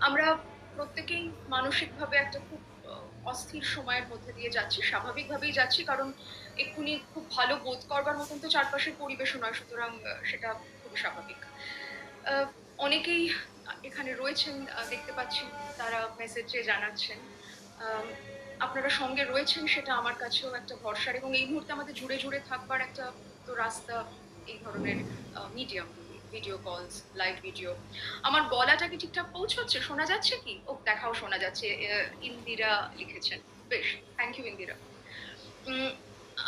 আমরা প্রত্যেকেই মানসিকভাবে একটা খুব অস্থির সময়ের মধ্যে দিয়ে যাচ্ছি। স্বাভাবিকভাবেই যাচ্ছি কারণ এক্ষুনি খুব ভালো বোধ করবার মতন তো চারপাশের পরিবেশও নয়। সুতরাং সেটা খুবই স্বাভাবিক। আ অনেকেই এখানে রয়েছেন দেখতে পাচ্ছি। তারা মেসেজে জানাচ্ছেন। আম আপনারা সঙ্গে রয়েছেন সেটা আমার কাছেও একটা ভরসার এবং এই মুহূর্তে আমাদের জুড়ে থাকবার একটা তো রাস্তা এই ধরনের মিডিয়ামগুলি, ভিডিও কলস, লাইভ ভিডিও। আমার গলাটা কি ঠিকঠাক পৌঁছচ্ছে? শোনা যাচ্ছে কি? দেখাও শোনা যাচ্ছে। ইন্দিরা লিখেছেন। বেশ, থ্যাংক ইউ ইন্দিরা। উম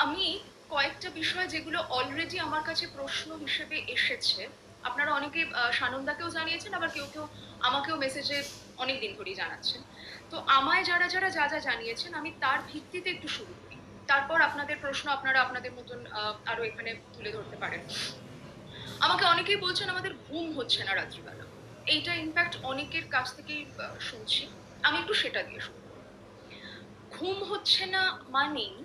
আমি কয়েকটা বিষয় যেগুলো অলরেডি আমার কাছে প্রশ্ন হিসেবে এসেছে। আপনারা অনেকে সানন্দাকেও জানিয়েছেন, আবার কেউ আমাকেও মেসেজে অনেকদিন ধরেই জানাচ্ছেন। তো আমায় যা জানিয়েছেন আমি তার ভিত্তিতে একটু শুরু করি। তারপর আপনাদের প্রশ্ন আপনারা আপনাদের মতন আরো এখানে তুলে ধরতে পারেন। আমাকে অনেকেই বলছেন আমাদের ঘুম হচ্ছে না রাত্রিবেলা। এইটা ইনফ্যাক্ট অনেকের কাছ থেকেই শুনছি। আমি একটু সেটা দিয়ে শুরু করব। ঘুম হচ্ছে না মানেই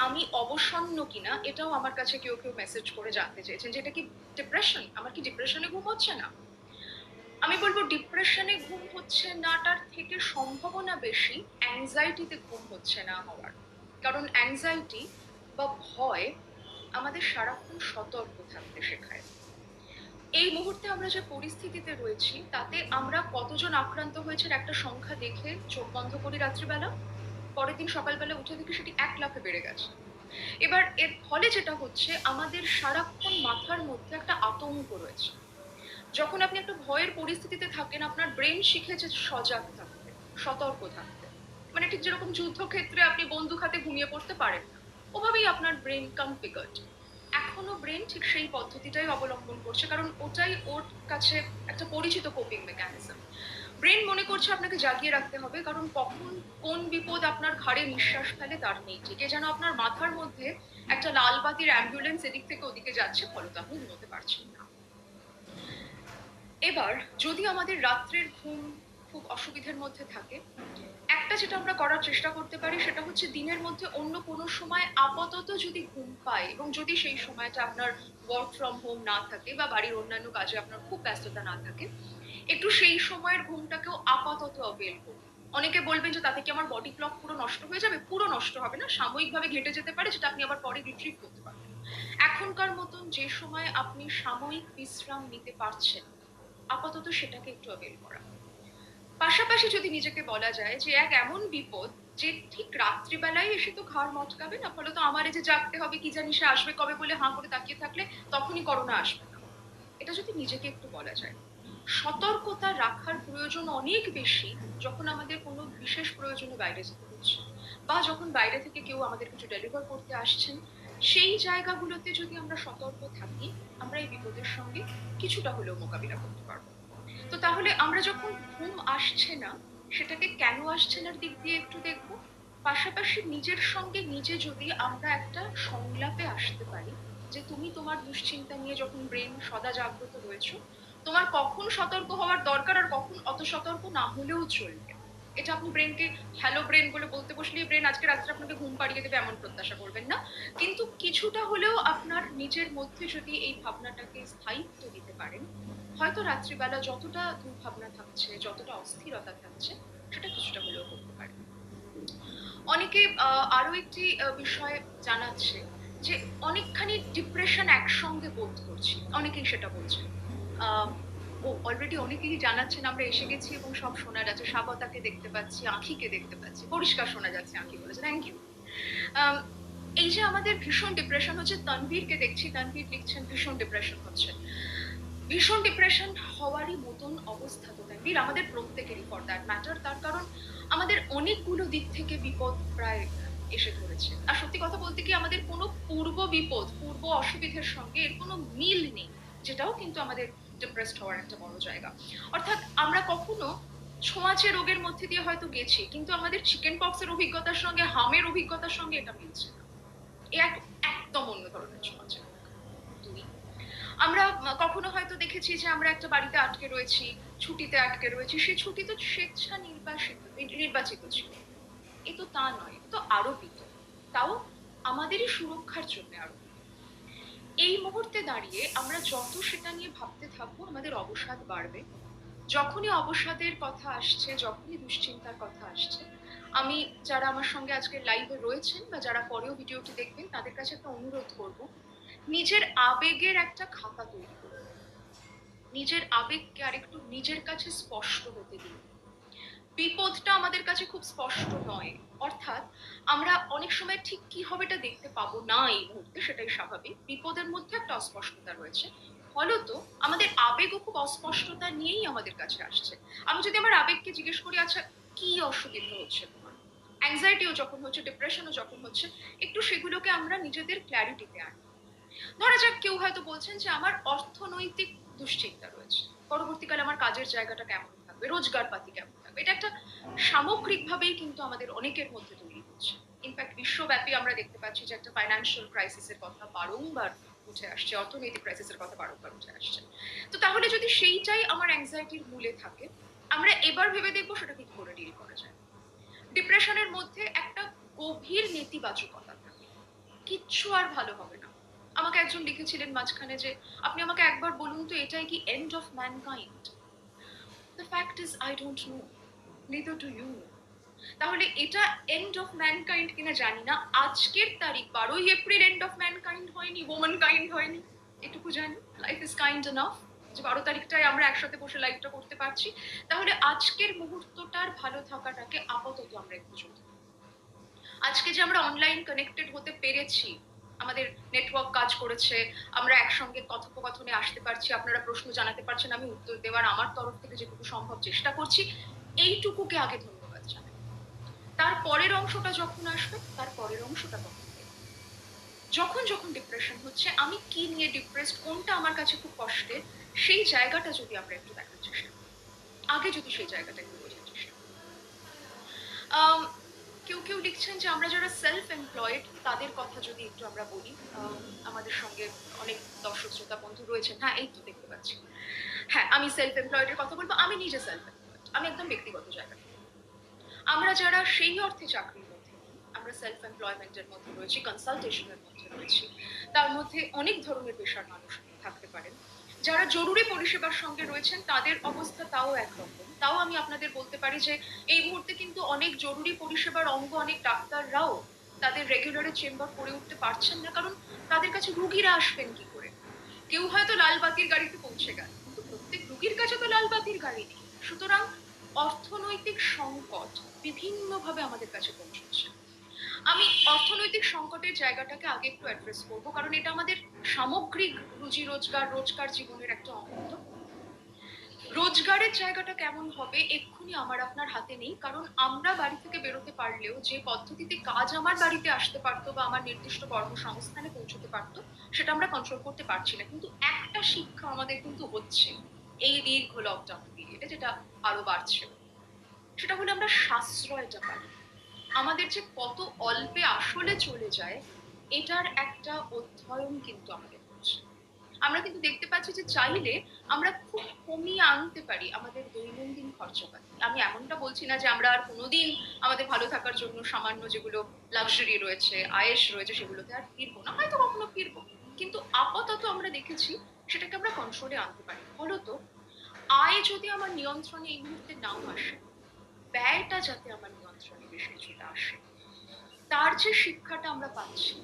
আমি অবসন্ন কিনা এটাও আমার কাছে কেউ মেসেজ করে জানতে চেয়েছেন যে এটা কি ডিপ্রেশন? আমার কি ডিপ্রেশনে ঘুম হচ্ছে না? আমি বলব ডিপ্রেশনে ঘুম হচ্ছে নাটার থেকে সম্ভাবনা বেশি অ্যাংজাইটিতে ঘুম হচ্ছে না হওয়ার। কারণ অ্যাংজাইটি বা ভয় আমাদের সারাক্ষণ সতর্ক থাকতে শেখায়। এই মুহূর্তে আমরা যে পরিস্থিতিতে রয়েছি তাতে আমরা কতজন আক্রান্ত হয়েছেন একটা সংখ্যা দেখে চোখ বন্ধ করি রাত্রিবেলা। পরের দিন সকালবেলা উঠে দেখি সেটি ১ লাখে বেড়ে গেছে। এবার এর ফলে যেটা হচ্ছে আমাদের সারাক্ষণ মাথার মধ্যে একটা আতঙ্ক রয়েছে। যখন আপনি একটা ভয়ের পরিস্থিতিতে থাকেন আপনার ব্রেন শিখেছে সজাগ থাকতে, সতর্ক থাকতে। মানে ঠিক যেরকম যুদ্ধক্ষেত্রে আপনি বন্দুক হাতে ঘুমিয়ে পড়তে পারেন না। ওভাবেই আপনার ব্রেন কনফিগার্ড। এখনো ব্রেন ঠিক সেই পদ্ধতিটাই অবলম্বন করছে কারণ ওটাই ওর কাছে একটা পরিচিত কোপিং মেকানিজম। ব্রেন মনে করছে আপনাকে জাগিয়ে রাখতে হবে কারণ কখন কোন বিপদ আপনার ঘাড়ে নিঃশ্বাস ফেলে তার নেই ঠিক। যেন আপনার মাথার মধ্যে একটা লাল বাতির অ্যাম্বুলেন্স এদিক থেকে ওদিকে যাচ্ছে ফলত আপনি ঘুমোতে পারছেন না। এবার যদি আমাদের রাত্রের ঘুম খুব অসুবিধার মধ্যে থাকে, একটা যেটা আমরা করার চেষ্টা করতে পারি সেটা হচ্ছে দিনের মধ্যে অন্য কোনো সময় আপাতত যদি ঘুম পায় এবং যদি সেই সময়টা আপনার ওয়ার্ক ফ্রম হোম না থাকে বা বাড়ির অন্যান্য কাজে আপনার খুব ব্যস্ততা না থাকে, একটু সেই সময়ের ঘুমটাকেও আপাতত অবেল করুন। অনেকে বলবেন যে তাতে কি আমার বডি ক্লক পুরো নষ্ট হয়ে যাবে? পুরো নষ্ট হবে না। সাময়িকভাবে ঘেঁটে যেতে পারে যেটা আপনি আবার পরে রিট্রিভ করতে পারবেন। এখনকার মতন যে সময় আপনি সাময়িক বিশ্রাম নিতে পারছেন, আপাতত সেটাকে একটু অবেল করা। পাশাপাশি যদি নিজেকে বলা যায় যে এক এমন বিপদ যে ঠিক রাত্রিবেলায় এসে তো ঘাড় মটকাবে না, ফলত আমার এই যে জাগতে হবে কি জানি সে আসবে কবে বলে হাঁ করে তাকিয়ে থাকলে তখনই করোনা আসবে না। এটা যদি নিজেকে একটু বলা যায়। সতর্কতা রাখার প্রয়োজন অনেক বেশি যখন আমাদের কোনো বিশেষ প্রয়োজনে বাইরে যেতে হচ্ছে বা যখন বাইরে থেকে কেউ আমাদের কিছু ডেলিভার করতে আসছেন, সেই জায়গাগুলোতে যদি আমরা সতর্ক থাকি আমরা এই বিপদের সঙ্গে কিছুটা হলেও মোকাবিলা করতে পারবো। তো তাহলে আমরা যখন ঘুম আসছে না, সেটাকে কেন আসছে নার দিক দিয়ে একটু দেখব। পাশাপাশি নিজের সঙ্গে নিজে যদি আমরা একটা সংলাপে আসতে পারি যে তুমি তোমার দুশ্চিন্তা নিয়ে যখন ব্রেন সদা জাগ্রত রয়েছো, তোমার কখন সতর্ক হওয়ার দরকার আর কখন অত সতর্ক না হলেও চলবে। এটা আপনি ব্রেনকে হ্যালো ব্রেন বলে বলতে বসলেই ব্রেন আজকে রাত্রে আপনাকে ঘুম পাড়িয়ে দেবে এমন প্রত্যাশা করবেন না। কিন্তু কিছুটা হলেও আপনার নিজের মধ্যে যদি এই ভাবনাটাকে স্থায়িত্ব দিতে পারেন, হয়তো রাত্রিবেলা যতটা দুর্ভাবনা থাকছে, যতটা অস্থিরতা থাকছে, সেটা কিছুটা হলেও করতে পারে। অনেকে আরো একটি বিষয় জানাচ্ছে যে অনেকখানি ডিপ্রেশন একসঙ্গে বোধ করছি। অনেকেই সেটা বলছেন। আ অলরেডি অনেকেই জানাচ্ছেন আমরা এসে গেছি এবং সব শোনা যাচ্ছে। স্বাগতাকে দেখতে পাচ্ছি, আঁখিকে দেখতে পাচ্ছি। পরিষ্কার শোনা যাচ্ছে আঁখি বলেছে। Thank you. আম এই যে আমাদের ভীষণ ডিপ্রেশন হচ্ছে তানভীরকে দেখছি, তানভীর লিখছেন ভীষণ ডিপ্রেশন হচ্ছে। ভীষণ ডিপ্রেশন হওয়ারই মতন অবস্থা তো তানভীর আমাদের প্রত্যেকেরই ফর দ্যাট ম্যাটার। তার কারণ আমাদের অনেকগুলো দিক থেকে বিপদ প্রায় এসে ধরেছে। আর সত্যি কথা বলতে কি আমাদের কোনো পূর্ব বিপদ, পূর্ব অসুবিধার সঙ্গে এর কোনো মিল নেই। যেটাও কিন্তু আমাদের ডিপ্রেসড হওয়ার একটা বড় জায়গা। অর্থাৎ আমরা কখনো ছোঁয়াচে রোগের মধ্যে দিয়ে হয়তো গেছি। কিন্তু আমাদের চিকেন পক্স এর অভিজ্ঞতার সঙ্গে হামের অভিজ্ঞতার সঙ্গে এটা মিলছে না। এ একদম অন্য ধরনের ছোঁয়াচে রোগ। ২ আমরা কখনো হয়তো দেখেছি যে আমরা একটা বাড়িতে আটকে রয়েছি, ছুটিতে আটকে রয়েছি। সে ছুটি তো স্বেচ্ছা নির্বাচিত ছিল। এ তো তা নয়, এ তো আরোপিত। তাও আমাদেরই সুরক্ষার জন্য আরোপিত। এই মুহূর্তে দাঁড়িয়ে আমরা যত সেটা নিয়ে ভাবতে থাকবো আমাদের অবসাদ বাড়বে। যখনই অবসাদের কথা আসছে, যখনই দুশ্চিন্তার কথা আসছে, আমি যারা আমার সঙ্গে আজকে লাইভে রয়েছেন বা যারা পরেও ভিডিওটি দেখবেন তাদের কাছে একটা অনুরোধ করব, নিজের আবেগের একটা খাতা তৈরি করুন। নিজের আবেগকে আরেকটু নিজের কাছে স্পষ্ট হতে দিন। বিপদটা আমাদের কাছে খুব স্পষ্ট নয়। অর্থাৎ আমরা অনেক সময় ঠিক কি হবে এটা দেখতে পাবো না এই মুহূর্তে, সেটাই স্বাভাবিক। বিপদের মধ্যে একটা অস্পষ্টতা রয়েছে। ফলত আমাদের আবেগও খুব অস্পষ্টতা নিয়েই আমাদের কাছে আসছে। আমি যদি আমার আবেগকে জিজ্ঞেস করি, আচ্ছা কি অসুবিধা হচ্ছে তোমার? অ্যাংজাইটিও যখন হচ্ছে, ডিপ্রেশনও যখন হচ্ছে, একটু সেগুলোকে আমরা নিজেদের ক্ল্যারিটিতে আনি। ধরা যাক কেউ হয়তো বলছেন যে আমার অর্থনৈতিক দুশ্চিন্তা রয়েছে, পরবর্তীকালে আমার কাজের জায়গাটা কেমন থাকবে, রোজগার পাতি কেমন থাকবে। এটা একটা সামগ্রিকভাবেই কিন্তু আমাদের অনেকের মধ্যে তৈরি হচ্ছে। ইনফ্যাক্ট বিশ্বব্যাপী আমরা দেখতে পাচ্ছি যে একটা ফাইন্যান্সিয়াল ক্রাইসিসের কথা বারংবার উঠে আসছে, অর্থনৈতিক ক্রাইসিসের কথা বারংবার উঠে আসছে। তো তাহলে যদি সেইটাই আমার অ্যাংজাইটির মূলে থাকে, আমরা এবার ভেবে দেখবো সেটা কি করে ডিল করা যায়। ডিপ্রেশনের মধ্যে একটা গভীর নেতিবাচকতা থাকে, কিচ্ছু আর ভালো হবে না। আমাকে একজন লিখেছিলেন মাঝখানে যে আপনি আমাকে একবার বলুন তো এটাই কি end of mankind? The fact is I don't know, neither do you. তাহলে এটা এন্ড অফ ম্যানকাইন্ড কিনা জানি না। আজকের তারিখ 12ই এপ্রিল এন্ড অফ ম্যানকাইন্ড হয়নি, ওমান কাইন্ড হয়নি, এটুকু জানি। লাইফ ইজ কাইন্ড এনাফ যে 12 তারিখটায় আমরা একসাথে বসে লাইভটা করতে পারছি। তাহলে আজকের মুহূর্তটার ভালো থাকাটাকে আপাতত আমরা একটু চলতে, আজকে যে আমরা অনলাইন কানেক্টেড হতে পেরেছি, আমাদের নেটওয়ার্ক কাজ করেছে, আমরা একসঙ্গে কথোপকথনে আসতে পারছি, আপনারা প্রশ্ন জানাতে পারছেন, আমি উত্তর দেওয়ার আমার তরফ থেকে যেটুকু সম্ভব চেষ্টা করছি, এইটুকুকে আগে ধন্যবাদ জানাই। তার পরের অংশটা যখন আসবে, তার পরের অংশটা তখন যখন যখন ডিপ্রেশন হচ্ছে, আমি কি নিয়ে ডিপ্রেসড, কোনটা আমার কাছে খুব কষ্টের, সেই জায়গাটা যদি আমরা একটু দেখার চেষ্টা করি, আগে যদি সেই জায়গাটা একটু বোঝার চেষ্টা করি। কেউ কেউ লিখছেন যে আমরা যারা সেলফ এমপ্লয়েড তাদের কথা যদি একটু আমরা বলি। আমাদের সঙ্গে অনেক দর্শক শ্রোতা বন্ধু রয়েছেন। হ্যাঁ, এই তো দেখতে পাচ্ছি। হ্যাঁ, আমি সেলফ এমপ্লয়েডের কথা বলবো। আমি নিজে সেলফ এমপ্লয়েড, আমি একদম ব্যক্তিগত জায়গা থেকে। আমরা যারা সেই অর্থে চাকরির মধ্যে নেই, আমরা সেলফ এমপ্লয়মেন্টের মধ্যে রয়েছি, কনসালটেশনের মধ্যে রয়েছি, তার মধ্যে অনেক ধরনের পেশার মানুষ থাকতে পারেন। যারা জরুরি পরিষেবার সঙ্গে রয়েছেন তাদের অবস্থা তাও একরকম। তাও আমি আপনাদের বলতে পারি যে এই মুহূর্তে কিন্তু অনেক জরুরি পরিষেবার অঙ্গ অনেক ডাক্তাররাও তাদের রেগুলারে চেম্বার করে উঠতে পারছেন না, কারণ তাদের কাছে রুগীরা আসবেন কি করে। কেউ হয়তো লাল বাতির গাড়িতে পৌঁছে গেল, কিন্তু প্রত্যেক রুগীর কাছে তো লাল বাতির গাড়ি নেই। সুতরাং অর্থনৈতিক সংকট বিভিন্নভাবে আমাদের কাছে পৌঁছচ্ছে। আমি অর্থনৈতিক সংকটের জায়গাটাকে আগে একটু অ্যাড্রেস করবো, কারণ এটা আমাদের সামগ্রিক রুজি রোজগার জীবনের একটা অঙ্গ। রোজগারের জায়গাটা কেমন হবে এক্ষুনি আমার আপনার হাতে নেই, কারণ আমরা বাড়ি থেকে বেরোতে পারলেও যে পদ্ধতিতে কাজ আমার বাড়িতে আসতে পারতো বা আমার নির্দিষ্ট কর্মসংস্থানে পৌঁছতে পারতো, সেটা আমরা কন্ট্রোল করতে পারছি না। কিন্তু একটা শিক্ষা আমাদের কিন্তু হচ্ছে এই দীর্ঘ লকডাউন পিরিয়ডে, যেটা আরো বাড়ছে, সেটা হলো আমরা সাশ্রয়টা পাই। আমাদের যে কত অল্পে আসলে চলে যায়, এটার একটা অধ্যয়ন কিন্তু আমাদের হচ্ছে। আমরা কিন্তু দেখতে পাচ্ছি যে চাইলে আমরা খুব কমিয়ে আনতে পারি আমাদের দৈনন্দিন খরচাপাতি। আমি এমনটা বলছি না যে আমরা আর কোনোদিন আমাদের ভালো থাকার জন্য সামান্য যেগুলো লাক্সারি রয়েছে, আয়েশ রয়েছে, সেগুলোতে আর ফিরবো না, হয়তো কখনো ফিরবো, কিন্তু আপাতত আমরা দেখেছি সেটাকে আমরা কন্ট্রোলে আনতে পারি। ফলত আয় যদি আমার নিয়ন্ত্রণে এই মুহূর্তে নাও আসে, ব্যয়টা যাতে আমার নিয়ন্ত্রণে বেশ কিছুটা আসে, তার যে শিক্ষাটা আমরা পাচ্ছি,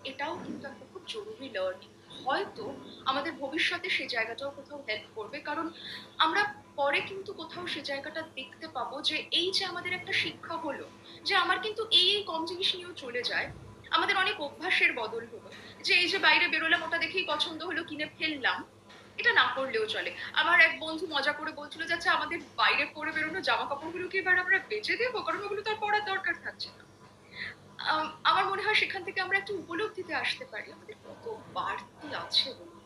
এটাও কিন্তু একটা খুব জরুরি লার্নিং। হয়তো আমাদের ভবিষ্যতে সেই জায়গাটাও কোথাও হেল্প করবে, কারণ আমরা পরে কিন্তু কোথাও সেই জায়গাটা দেখতে পাবো যে এই যে আমাদের একটা শিক্ষা হলো যে আমার কিন্তু এই কম জিনিস নিয়েও চলে যায়। আমাদের অনেক অভ্যাসের বদল হলো, যে এই যে বাইরে বেরোলাম, ওটা দেখেই পছন্দ হলো, কিনে ফেললাম, এটা না করলেও চলে। আমার এক বন্ধু মজা করে বলছিল যে আচ্ছা আমাদের বাইরে পরে বেরোনো জামা কাপড়গুলোকে এবার আমরা বেচে দেবো, কারণ ওগুলো তো আর পরার দরকার থাকছে না। আমার মনে হয় সেখান থেকে আমরা একটা উপলব্ধিতে আসতে পারি আমাদের কত বাড়তি আছে বলুন।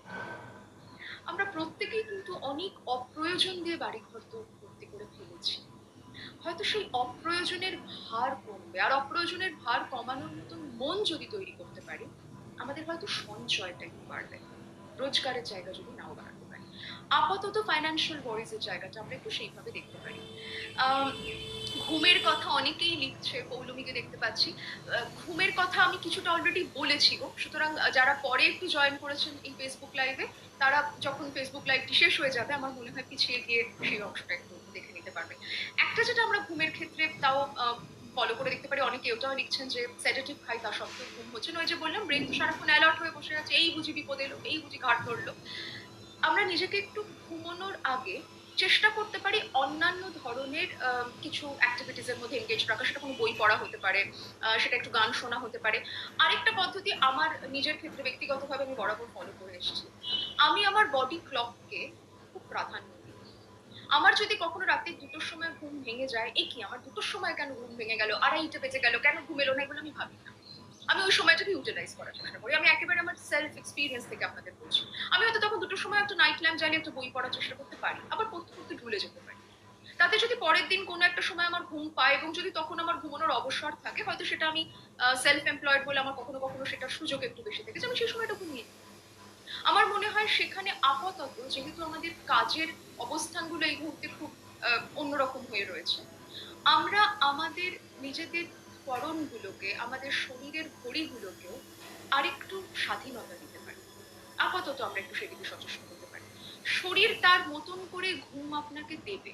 আমরা প্রত্যেকেই কিন্তু অনেক অপ্রয়োজন দিয়ে বাড়িঘর তো ভর্তি করে ফেলেছি। হয়তো সেই অপ্রয়োজনের ভার কমবে, আর অপ্রয়োজনের ভার কমানোর মতন মন যদি তৈরি করতে পারি, আমাদের হয়তো সঞ্চয়টা একটু বাড়বে, রোজগারের জায়গা যদি নাও বাড়াতে পারি। আপাতত ফাইন্যান্সিয়াল ওয়ারিজের জায়গাটা আমরা একটু সেইভাবে দেখতে পারি। আম ঘুমের কথা অনেকেই লিখছে, পৌলমীকে দেখতে পাচ্ছি। ঘুমের কথা আমি কিছুটা অলরেডি বলেছি গো। সুতরাং যারা পরে একটু জয়েন করেছেন এই Facebook লাইভে, তারা যখন Facebook লাইভটি শেষ হয়ে যাবে আমার মনে হয় পিছিয়ে গিয়ে সেই অংশটা একটু দেখে নিতে পারবে। একটা যেটা আমরা ঘুমের ক্ষেত্রে তাও ফলো করে দেখতে পারি, অনেকে এটাও লিখছেন যে সেডেটিভ খাই তা সত্ত্বেও ঘুম হচ্ছে না। ওই যে বললাম ব্রেইন তো সারাক্ষণ অ্যালার্ট হয়ে বসে আছে, এই বুঝি বিপদ এলো, এই বুঝি ঘাট ধরলো। আমরা নিজেকে একটু ঘুমানোর আগে চেষ্টা করতে পারি অন্যান্য ধরনের কিছু অ্যাক্টিভিটিস এর মধ্যে এনগেজ রাখা। সেটা কোনো বই পড়া হতে পারে, সেটা একটু গান শোনা হতে পারে। আরেকটা পদ্ধতি আমার নিজের ক্ষেত্রে ব্যক্তিগতভাবে আমি বরাবর ফলো করে এসেছি। আমি আমার বডি ক্লককে খুব প্রাধান্য দিই। আমার যদি কখনো রাতে ২টোর সময় ঘুম ভেঙে যায়, এ কি আমার ২টোর সময় কেন ঘুম ভেঙে গেল, ২:৩০ বেজে গেল, কেন ঘুম এলো না, এগুলো আমি ভাবি না। আমি ওই সময়টাকে ইউটিলাইজ করার চেষ্টা করি। আমি একেবারে আমার সেলফ এক্সপেরিয়েন্স থেকে আপনাদের বলছি। আমি হয়তো তখন ২টোর সময় একটা নাইট ল্যাম্প জ্বালিয়ে একটা বই পড়ার চেষ্টা করতে পারি। আবার পড়তে, পড়তে ঢুলে যেতে পারি। তাতে যদি পরের দিন কোনো একটা সময় আমার ঘুম পায় এবং যদি তখন আমার ঘুমানোর অবসর থাকে, হয়তো সেটা আমি সেলফ এমপ্লয়েড বলে আমার কখনো, কখনো সেটার সুযোগ একটু বেশি থেকে যে আমি সেই সময়টা ঘুমিয়ে নিই। আমার মনে হয় সেখানে আপাতত যেহেতু আমাদের কাজের অবস্থানগুলো এই মুহূর্তে খুব অন্যরকম হয়ে রয়েছে, আমরা আমাদের নিজেদের ত্বরণগুলোকে, আমাদের শরীরের ঘড়িগুলোকেও আরেকটু স্বাধীনতা দিতে পারি। আপাতত আমরা একটু সেদিকে সচেষ্ট হতে পারি। শরীর তার মতন করে ঘুম আপনাকে দেবে।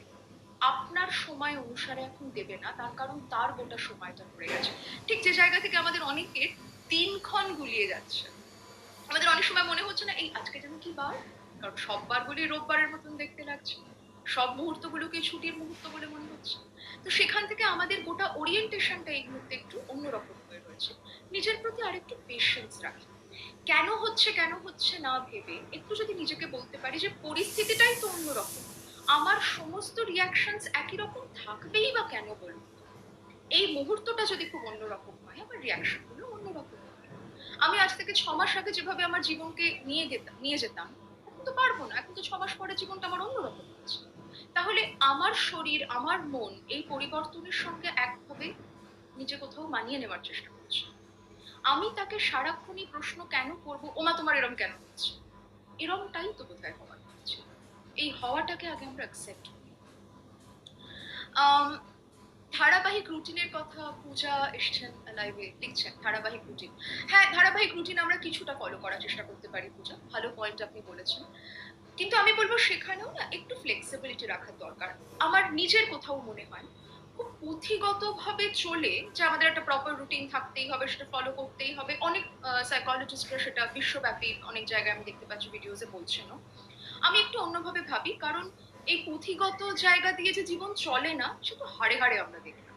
আপনার সময় অনুসারে এখন দেবে না, তার কারণ তার গোটা সময়টা পড়ে গেছে। ঠিক যে জায়গা থেকে আমাদের অনেকের দিনক্ষণ গুলিয়ে যাচ্ছে। আমাদের অনেক সময় মনে হচ্ছে না এই আজকে যেন কি বার, কারণ সব বারগুলি রোববারের মতন দেখতে লাগছে, সব মুহূর্তগুলোকে ছুটির মুহূর্ত বলে মনে হচ্ছে। তো সেখান থেকে আমাদের গোটা ওরিয়েন্টেশনটা এই মুহূর্তে একটু অন্যরকম হয়ে রয়েছে। নিজের প্রতি আরেকটু পেশেন্স রাখি। কেন হচ্ছে না ভেবে একটু যদি নিজেকে বলতে পারি যে পরিস্থিতিটাই তো অন্যরকম, আমার সমস্ত রিয়াকশনস একই রকম থাকবেই বা কেন বলুন তো? এই মুহূর্তটা যদি খুব অন্যরকম হয়, আমার রিয়াকশন গুলো অন্যরকম হবে। আমি আজ থেকে ৬ মাস আগে যেভাবে আমার জীবনকে নিয়ে যেতাম, এখন তো পারবো না। এখন তো ৬ মাস পরে জীবনটা আমার অন্যরকম হচ্ছে। তাহলে আমার শরীর, আমার মন এই পরিবর্তনের সঙ্গে একভাবে নিজে কোথাও মানিয়ে নেওয়ার চেষ্টা করছে। আমি তাকে সারাক্ষণই প্রশ্ন কেন করব, ওমা তোমার এরম কেন হচ্ছে? এরমটাই তো বোধহয় হওয়ার কথা ছিল। এই হওয়াটাকে আগে আমরা অ্যাকসেপ্ট করি। আম ধারাবাহিক রুটিনের কথা পূজা এসছেন লাইভে লিখছেন, ধারাবাহিক রুটিন। হ্যাঁ, ধারাবাহিক রুটিন আমরা কিছুটা ফলো করার চেষ্টা করতে পারি পূজা। ভালো পয়েন্ট আপনি বলেছেন। কিন্তু আমি বলব সেখানেও না একটু ফ্লেক্সিবিলিটি রাখার দরকার। আমার নিজের কোথাও মনে হয় খুব পুঁথিগতভাবে চলে যে আমাদের একটা প্রপার রুটিন থাকতেই হবে, সেটা ফলো করতেই হবে। অনেক সাইকোলজিস্টরা সেটা বিশ্বব্যাপী অনেক জায়গায় আমি দেখতে পাচ্ছি ভিডিওজে বলছেনও। আমি একটু অন্যভাবে ভাবি, কারণ এই পুঁথিগত জায়গা দিয়ে যে জীবন চলে না, সেটা হাড়ে, হাড়ে আমরা দেখলাম।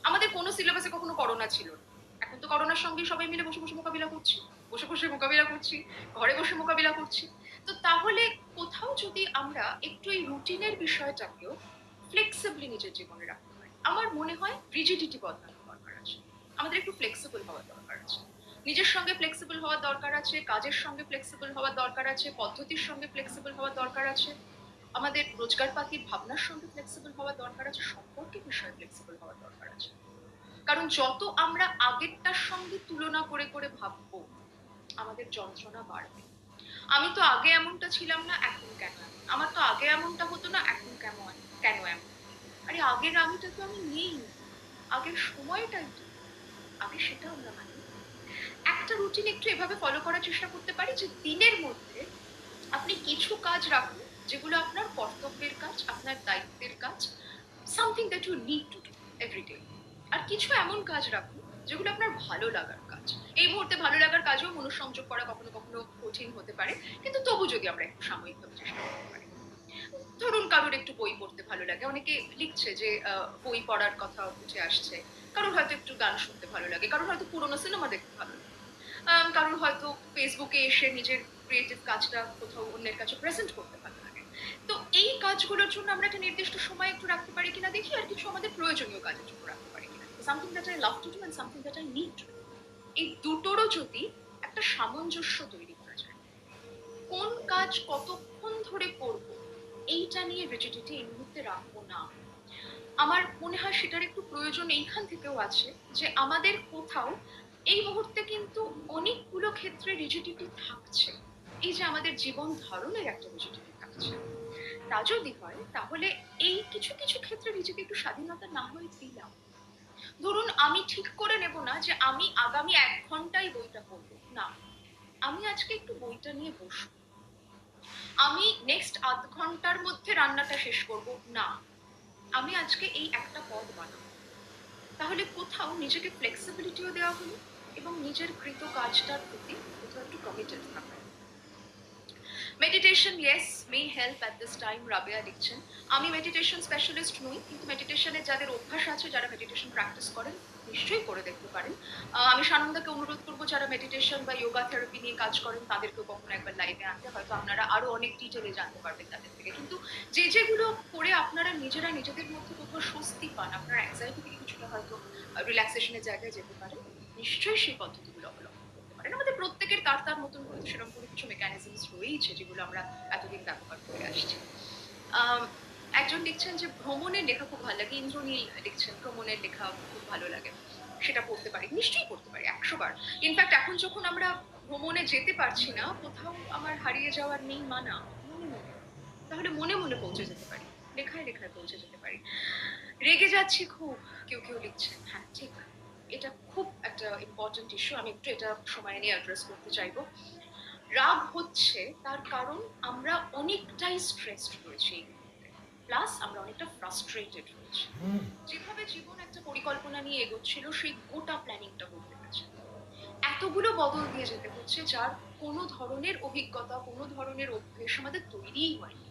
আমাদের কোনো সিলেবাসে কখনো করোনা ছিল না। এখন তো করোনার সঙ্গে সবাই মিলে বসে, বসে মোকাবিলা করছি। বসে, বসে মোকাবিলা করছি। ঘরে বসে মোকাবিলা করছি। তো তাহলে কোথাও যদি আমরা একটু এই রুটিনের বিষয়টাকেও ফ্লেক্সিবলি নিজের জীবনে রাখতে পারি। আমার মনে হয় রিজিডিটি বদলানোর দরকার আছে। আমাদের একটু ফ্লেক্সিবল হওয়ার দরকার আছে। নিজের সঙ্গে ফ্লেক্সিবল হওয়ার দরকার আছে, কাজের সঙ্গে ফ্লেক্সিবল হওয়ার দরকার আছে, পদ্ধতির সঙ্গে ফ্লেক্সিবল হওয়ার দরকার আছে। আমাদের রোজগারপাতির ভাবনার সঙ্গে ফ্লেক্সিবল হওয়ার দরকার আছে, সম্পর্কের বিষয়ে ফ্লেক্সিবল হওয়ার দরকার আছে। কারণ যত আমরা আগেরটার সঙ্গে তুলনা করে, করে ভাববো, আমাদের যন্ত্রণা বাড়বে। আমি তো আগে এমনটা ছিলাম না, এখন কেন এমন? আমার তো আগে এমনটা হতো না, এখন কেন এমন? আরে আগের আমিটা তো আমি নেই। আগের সময়টাই তো। আগে সেটা আমরা মানি। একটা রুটিন একটু এভাবে ফলো করার চেষ্টা করতে পারি যে দিনের মধ্যে আপনি কিছু কাজ রাখুন যেগুলো আপনার কর্তব্যের কাজ, আপনার দায়িত্বের কাজ, something that you need to do every day. আর কিছু এমন কাজ রাখুন যেগুলো আপনার ভালো লাগার কাজ। এই মুহূর্তে ভালো লাগার কাজেও মনঃসংযোগ করা কখনো, কখনো কঠিন হতে পারে। কিন্তু তবু যদি আমরা একটু সাময়িকভাবে চেষ্টা করতে পারি। ধরুন কারোর একটু বই পড়তে ভালো লাগে। অনেকে লিখছে যে বই পড়ার কথা উঠে আসছে। কারোর হয়তো একটু গান শুনতে ভালো লাগে। কারোর হয়তো পুরোনো সিনেমা দেখতে ভালো লাগে। কারোর হয়তো ফেসবুকে এসে নিজের ক্রিয়েটিভ কাজটা কোথাও অন্যের কাছে প্রেজেন্ট করতে ভালো লাগে। তো এই কাজগুলোর জন্য আমরা একটা নির্দিষ্ট সময় একটু রাখতে পারি কিনা দেখি, আর কিছু আমাদের প্রয়োজনীয় কাজের জন্য রাখতে পারি কিনা। Something that I love to do and something that I need to do. এই দুটোরও যদি একটা সামঞ্জস্য তৈরি করা যায়, কোন কাজ কতক্ষণ ধরে করব এইটা নিয়ে রিজিডিটি এই মুহূর্তে রাখবো না। আমার মনে হয় সেটার একটু প্রয়োজন এইখান থেকেও আছে যে আমাদের কোথাও এই মুহূর্তে কিন্তু অনেকগুলো ক্ষেত্রে রিজিডিটি থাকছে। এই যে আমাদের জীবন ধারণের একটা রিজিডিটি থাকছে, হচ্ছে। তা যদি হয় তাহলে এই কিছু কিছু ক্ষেত্রে নিজেকে একটু স্বাধীনতা না হয়ে দিলাম। ধরুন আমি ঠিক করে নেব না যে আমি আগামী ১ ঘন্টাই বইটা পড়ব। না। আমি আজকে একটু বইটা নিয়ে বসবো। আমি নেক্সট ০.৫ ঘন্টার মধ্যে রান্নাটা শেষ করব। না। আমি আজকে এই একটা পদ বানাবো। তাহলে কোথাও নিজেকে ফ্লেক্সিবিলিটিও দেওয়া হলো এবং নিজের কৃত কাজটার প্রতি কোথাও একটু কমিটেড থাকা। Meditation yes may help at this time, Rabeya লিখছেন। আমি মেডিটেশন স্পেশালিস্ট নই, কিন্তু মেডিটেশনের যাদের অভ্যাস আছে, যারা মেডিটেশন প্র্যাকটিস করেন, নিশ্চয়ই করে দেখতে পারেন। আমি সানন্দাকে অনুরোধ করবো যারা মেডিটেশন বা যোগা থেরাপি নিয়ে কাজ করেন তাদেরকেও কখনো একবার লাইভে আনতে, হয়তো আপনারা আরো অনেক ডিটেলে জানতে পারবেন তাদের থেকে। কিন্তু যেগুলো করে আপনারা নিজেরা নিজেদের মধ্যে কোথাও স্বস্তি পান, আপনার অ্যাংজাইটি থেকে কিছুটা হয়তো রিল্যাক্সেশনের জায়গায় যেতে পারেন, নিশ্চয়ই সেই পদ্ধতিগুলো অবলম্বন করতে পারেন। আমাদের প্রত্যেকের তার মতন করে সেরকম করে কিছু মেকানিজমস রয়েছে যেগুলো আমরা এতদিন ব্যবহার করে আসছি। একজন লিখছেন যে ভ্রমণের লেখা খুব ভালো লাগে, ইন্দ্রনীল লিখছেন ভ্রমণের লেখা খুব ভালো লাগে, সেটা পড়তে পারি, নিশ্চয়ই পড়তে পারি ১০০ বার। ইনফ্যাক্ট এখন যখন আমরা ভ্রমণে যেতে পারছি না, কোথাও আমার হারিয়ে যাওয়ার নেই মানা, মনে মনে, তাহলে মনে মনে পৌঁছে যেতে পারি, লেখায় লেখায় পৌঁছে যেতে পারি। রেগে যাচ্ছি খুব, কেউ কেউ লিখছেন, হ্যাঁ ঠিক, এটা খুব একটা ইম্পর্টেন্ট ইস্যু, আমি একটু এটা সময় নিয়ে অ্যাড্রেস করতে চাইবো। রাগ হচ্ছে তার কারণ আমরা অনেকটাই স্ট্রেসড রয়েছি, প্লাস আমরা অনেকটা ফ্রাস্ট্রেটেড রয়েছি। যেভাবে জীবন একটা পরিকল্পনা নিয়ে এগোচ্ছিল সেই গোটা প্ল্যানিংটা বদলে গেছে। এতগুলো বদল দিয়ে যেতে হচ্ছে যার কোনো ধরনের অভিজ্ঞতা, কোনো ধরনের অভ্যেস আমাদের তৈরিই হয়নি।